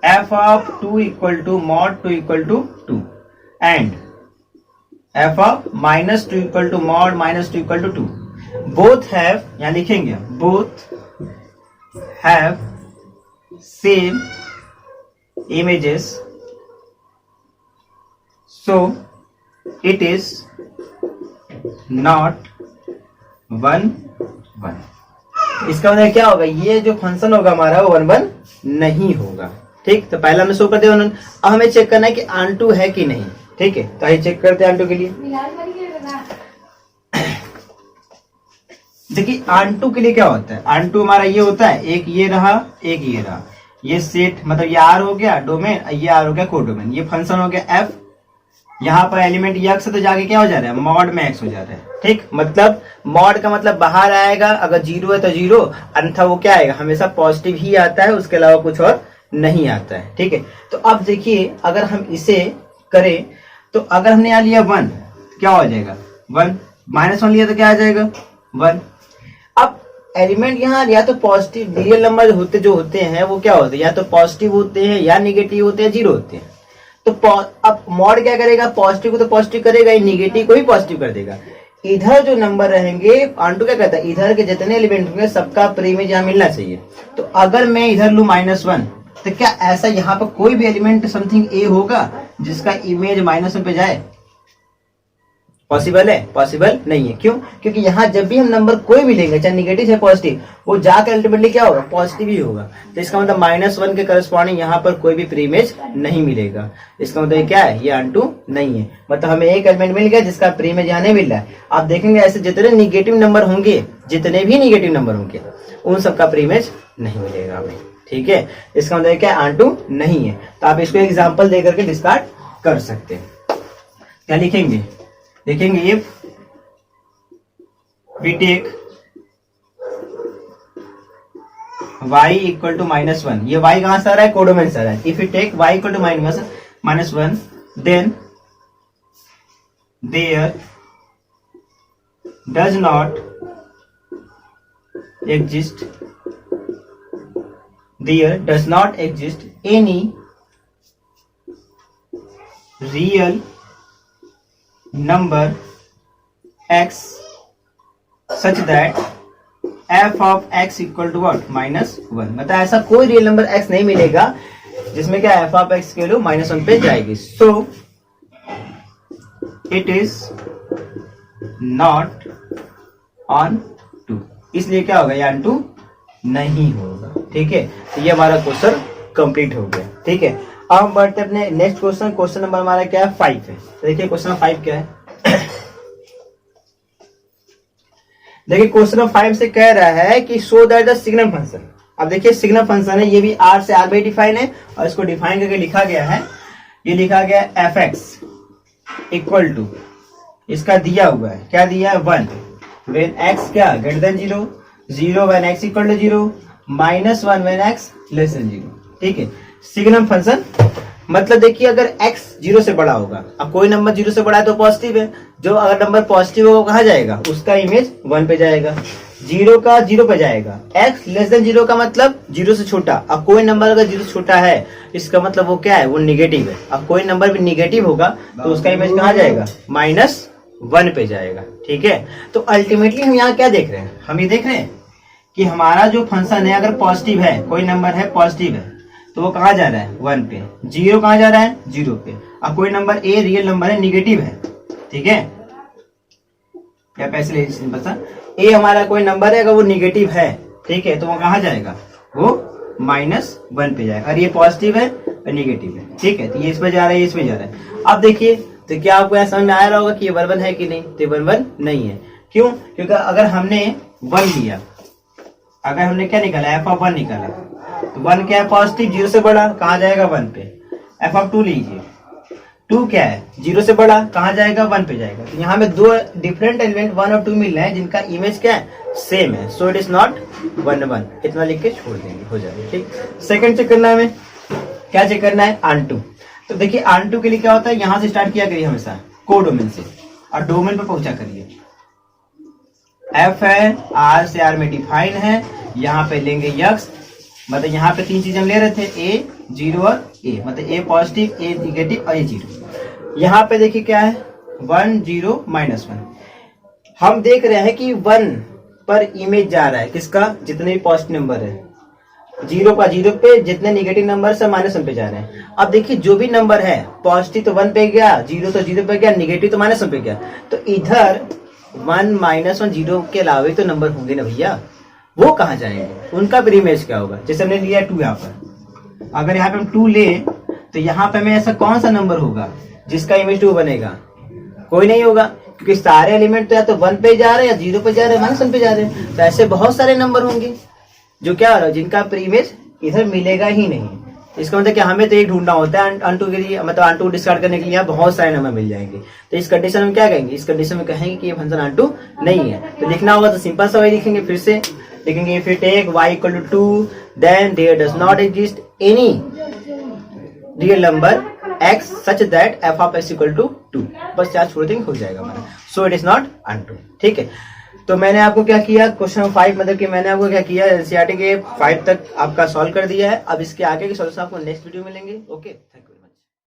f of 2 equal to mod 2 equal to 2 and f of -2 equal to mod -2 equal to 2, both have, यहाँ लिखेंगे both have same images, so it is not 1 1। इसका मतलब क्या होगा, ये जो फंक्शन होगा हमारा वो 1 1 नहीं होगा। ठीक, तो पहला हमने शो कर दिया 1 1। अब हमें चेक करना है कि आंटू है कि नहीं। ठीक है, तो आइए चेक करते हैं आंटू के लिए। देखिए आंटू के लिए क्या होता है, आंटू हमारा ये होता है, एक ये रहा एक ये रहा, ये सेट मतलब ये आर हो गया डोमेन, ये आर हो गया कोडोमेन, ये फंक्शन हो गया एफ, यहाँ पर एलिमेंट एक्स है तो जाके क्या हो जा रहा है, मॉड में एक्स हो जा रहा है। ठीक, मतलब मॉड का मतलब बाहर आएगा, अगर 0 है तो 0, अन्यथा वो क्या आएगा, हमेशा पॉजिटिव ही आता है, उसके अलावा कुछ और नहीं आता है। ठीक है, तो अब देखिए अगर हम इसे करें तो अगर हमने यहाँ लिया 1 क्या हो जाएगा 1, -1 लिया तो क्या आ जाएगा 1। अब एलिमेंट यहाँ या तो पॉजिटिव रियल नंबर जो होते हैं वो क्या होते हैं, या तो पॉजिटिव होते हैं या निगेटिव होते हैं, 0 होते हैं। तो अब मॉड क्या करेगा, पॉजिटिव को तो पॉजिटिव करेगा, निगेटिव को भी पॉजिटिव कर देगा। इधर जो नंबर रहेंगे, आंटू क्या कहता है, इधर के जितने एलिमेंट होंगे सबका प्रीमेज यहाँ मिलना चाहिए। तो अगर मैं इधर लूं -1 तो क्या ऐसा यहाँ पर कोई भी एलिमेंट समथिंग ए होगा जिसका इमेज -1 पे जाए, पॉसिबल है, पॉसिबल नहीं है। क्यों? क्योंकि यहाँ जब भी हम नंबर कोई भी लेंगे चाहे निगेटिव चाहे पॉजिटिव, वो जाकर अल्टीमेटली क्या होगा, पॉजिटिव ही होगा। तो इसका मतलब -1 के करस्पॉन्डिंग यहाँ पर कोई भी प्रीमेज नहीं मिलेगा। इसका मतलब क्या है, ये आंटू नहीं है। मतलब हमें एक एलिमेंट मिल गया जिसका प्रीमेज यहाँ नहीं मिल रहा है। आप देखेंगे ऐसे जितने निगेटिव नंबर होंगे, जितने भी निगेटिव नंबर होंगे, उन सबका प्रीमेज नहीं मिलेगा हमें। ठीक है, इसका मतलब क्या, आंटू नहीं है। तो आप इसको एग्जाम्पल दे करके डिस्कार्ड कर सकते हैं। क्या लिखेंगे, देखेंगे if we take y equal to -1, ये y कहां से आ रहा है, कोडोमेन से आ रहा है। If you take y equal to -1 then there does not exist any real number x such that f of x equal to what, -1। मतलब ऐसा कोई रियल नंबर x नहीं मिलेगा जिसमें क्या f of x की वैल्यू -1 पे जाएगी। सो इट इज नॉट ऑन 2, इसलिए क्या होगा, ये ऑन 2 नहीं होगा। ठीक है, तो ये हमारा क्वेश्चन कंप्लीट हो गया। ठीक है, अब हम बढ़ते हैं अपने नेक्स्ट क्वेश्चन। क्वेश्चन नंबर हमारा क्या है, 5 है। तो देखिए क्वेश्चन नंबर 5 क्या है। देखिए क्वेश्चन नंबर 5 से कह रहा है कि show that the signum function. अब देखिए सिग्नम फंक्शन है, ये भी R से R बाई डिफाइन है और इसको डिफाइन करके लिखा गया है ये लिखा गया एफ एक्स इक्वल टू, इसका दिया हुआ है, क्या दिया है 1 व्हेन एक्स क्या greater than 0, 0 when x equal to 0, -1 when x less than 0। ठीक है, सिग्नम फंक्शन मतलब देखिए अगर x 0 से बड़ा होगा, अब कोई नंबर 0 से बड़ा है तो पॉजिटिव है, जो अगर नंबर पॉजिटिव होगा कहाँ जाएगा, उसका इमेज 1 पे जाएगा, 0 का 0 पे जाएगा। x लेस देन 0 का मतलब 0 से छोटा, अब कोई नंबर अगर 0 से छोटा है इसका मतलब वो क्या है, वो निगेटिव है। अब कोई नंबर भी निगेटिव होगा तो उसका इमेज कहाँ जाएगा, -1 पे जाएगा। ठीक है, तो अल्टीमेटली हम यहाँ क्या देख रहे हैं, हम ये देख रहे हैं कि हमारा जो फंक्शन है अगर पॉजिटिव है, कोई नंबर है पॉजिटिव है तो वो कहाँ जा रहा है 1 पे, 0 कहाँ जा रहा है 0 पे। अब कोई नंबर ए रियल नंबर है निगेटिव है, ठीक है, क्या पैसे ले सिंपल ए हमारा कोई नंबर है अगर वो निगेटिव है, ठीक है, तो वो कहाँ जाएगा, वो -1 पे जाएगा। और ये पॉजिटिव है और निगेटिव है, ठीक है, तो ये इसमें जा रहा है, ये इसमें जा रहा है। अब देखिए तो क्या आपको ऐसा समझ में आ रहा होगा कि ये 1 1 है कि नहीं, तो 1 1 नहीं है। क्यों, क्योंकि अगर हमने 1 लिया, अगर हमने क्या निकाला एफ ऑफ 1 निकाला, तो 1 क्या है पॉजिटिव, 0 से बड़ा कहाँ जाएगा 1 पे। एफ ऑफ 2 लीजिए, 2 क्या है 0 से बड़ा कहाँ जाएगा 1 पे जाएगा। तो यहाँ में दो डिफरेंट एलिमेंट 1 और 2 मिल रहे हैं जिनका इमेज क्या है सेम है, सो इट इज नॉट 1 1, इतना लिख के छोड़ देंगे, हो जाएगा। ठीक, सेकंड चेक करना है हमें, क्या चेक करना है ऑन टू। तो देखिए ऑन टू के लिए क्या होता है, यहाँ से स्टार्ट किया करिए हमेशा कोडोमेन से और डोमेन पे पहुंचा करिए। एफ है, आर से आर में डिफाइन है, यहाँ पे लेंगे यक्स, मतलब यहाँ पे 3 चीज हम ले रहे थे, ए 0 और ए, मतलब ए पॉजिटिव ए निगेटिव और ए 0। यहाँ पे देखिए क्या है 1 0 -1, हम देख रहे हैं कि 1 पर इमेज जा रहा है किसका, जितने भी पॉजिटिव नंबर है, 0 का 0 पे, जितने निगेटिव नंबर से -1 पे जा रहे हैं। अब देखिए जो भी नंबर है पॉजिटिव तो 1 पे गया, 0 तो 0 पे गया, निगेटिव तो -1 पे गया, तो इधर 1 -1 0 के अलावे तो नंबर होंगे ना भैया, वो कहाँ जाएंगे, उनका भी इमेज क्या होगा। जैसे हमने लिया 2 यहाँ पर, अगर यहाँ पे हम 2 ले तो यहाँ पे हमें ऐसा कौन सा नंबर होगा जिसका इमेज 2 बनेगा, कोई नहीं होगा, क्योंकि सारे एलिमेंट तो या तो 1 पे जा रहे हैं या 0 पे जा रहे हैं, -1 पे जा रहे हैं। तो ऐसे बहुत सारे नंबर होंगे जो क्या हो रहा है, जिनका इमेज इधर मिलेगा ही नहीं। इसका मतलब क्या, हमें तो एक ढूंढना होता है अनटू के लिए, मतलब अनटू डिस्कार्ड करने के लिए यहाँ बहुत सारे नंबर मिल जाएंगे। तो इस कंडीशन में क्या कहेंगे, इस कंडीशन में कहेंगे कि ये फंक्शन अनटू नहीं है। तो लिखना होगा तो सिंपल सा वही लिखेंगे, फिर से लिखेंगे, if you take y equal to 2 then there does not exist any real number x such that f of x equal to 2, बस चार छोड़ देंगे हो जाएगा हमारा, so it is not untrue। ठीक है, तो मैंने आपको क्या किया, क्वेश्चन 5 मतलब कि मैंने आपको क्या किया, एनसीईआरटी के 5 तक आपका सॉल्व कर दिया है। अब इसके आगे के सॉल्यूशन आपको नेक्स्ट वीडियो में मिलेंगे। Okay, thank you.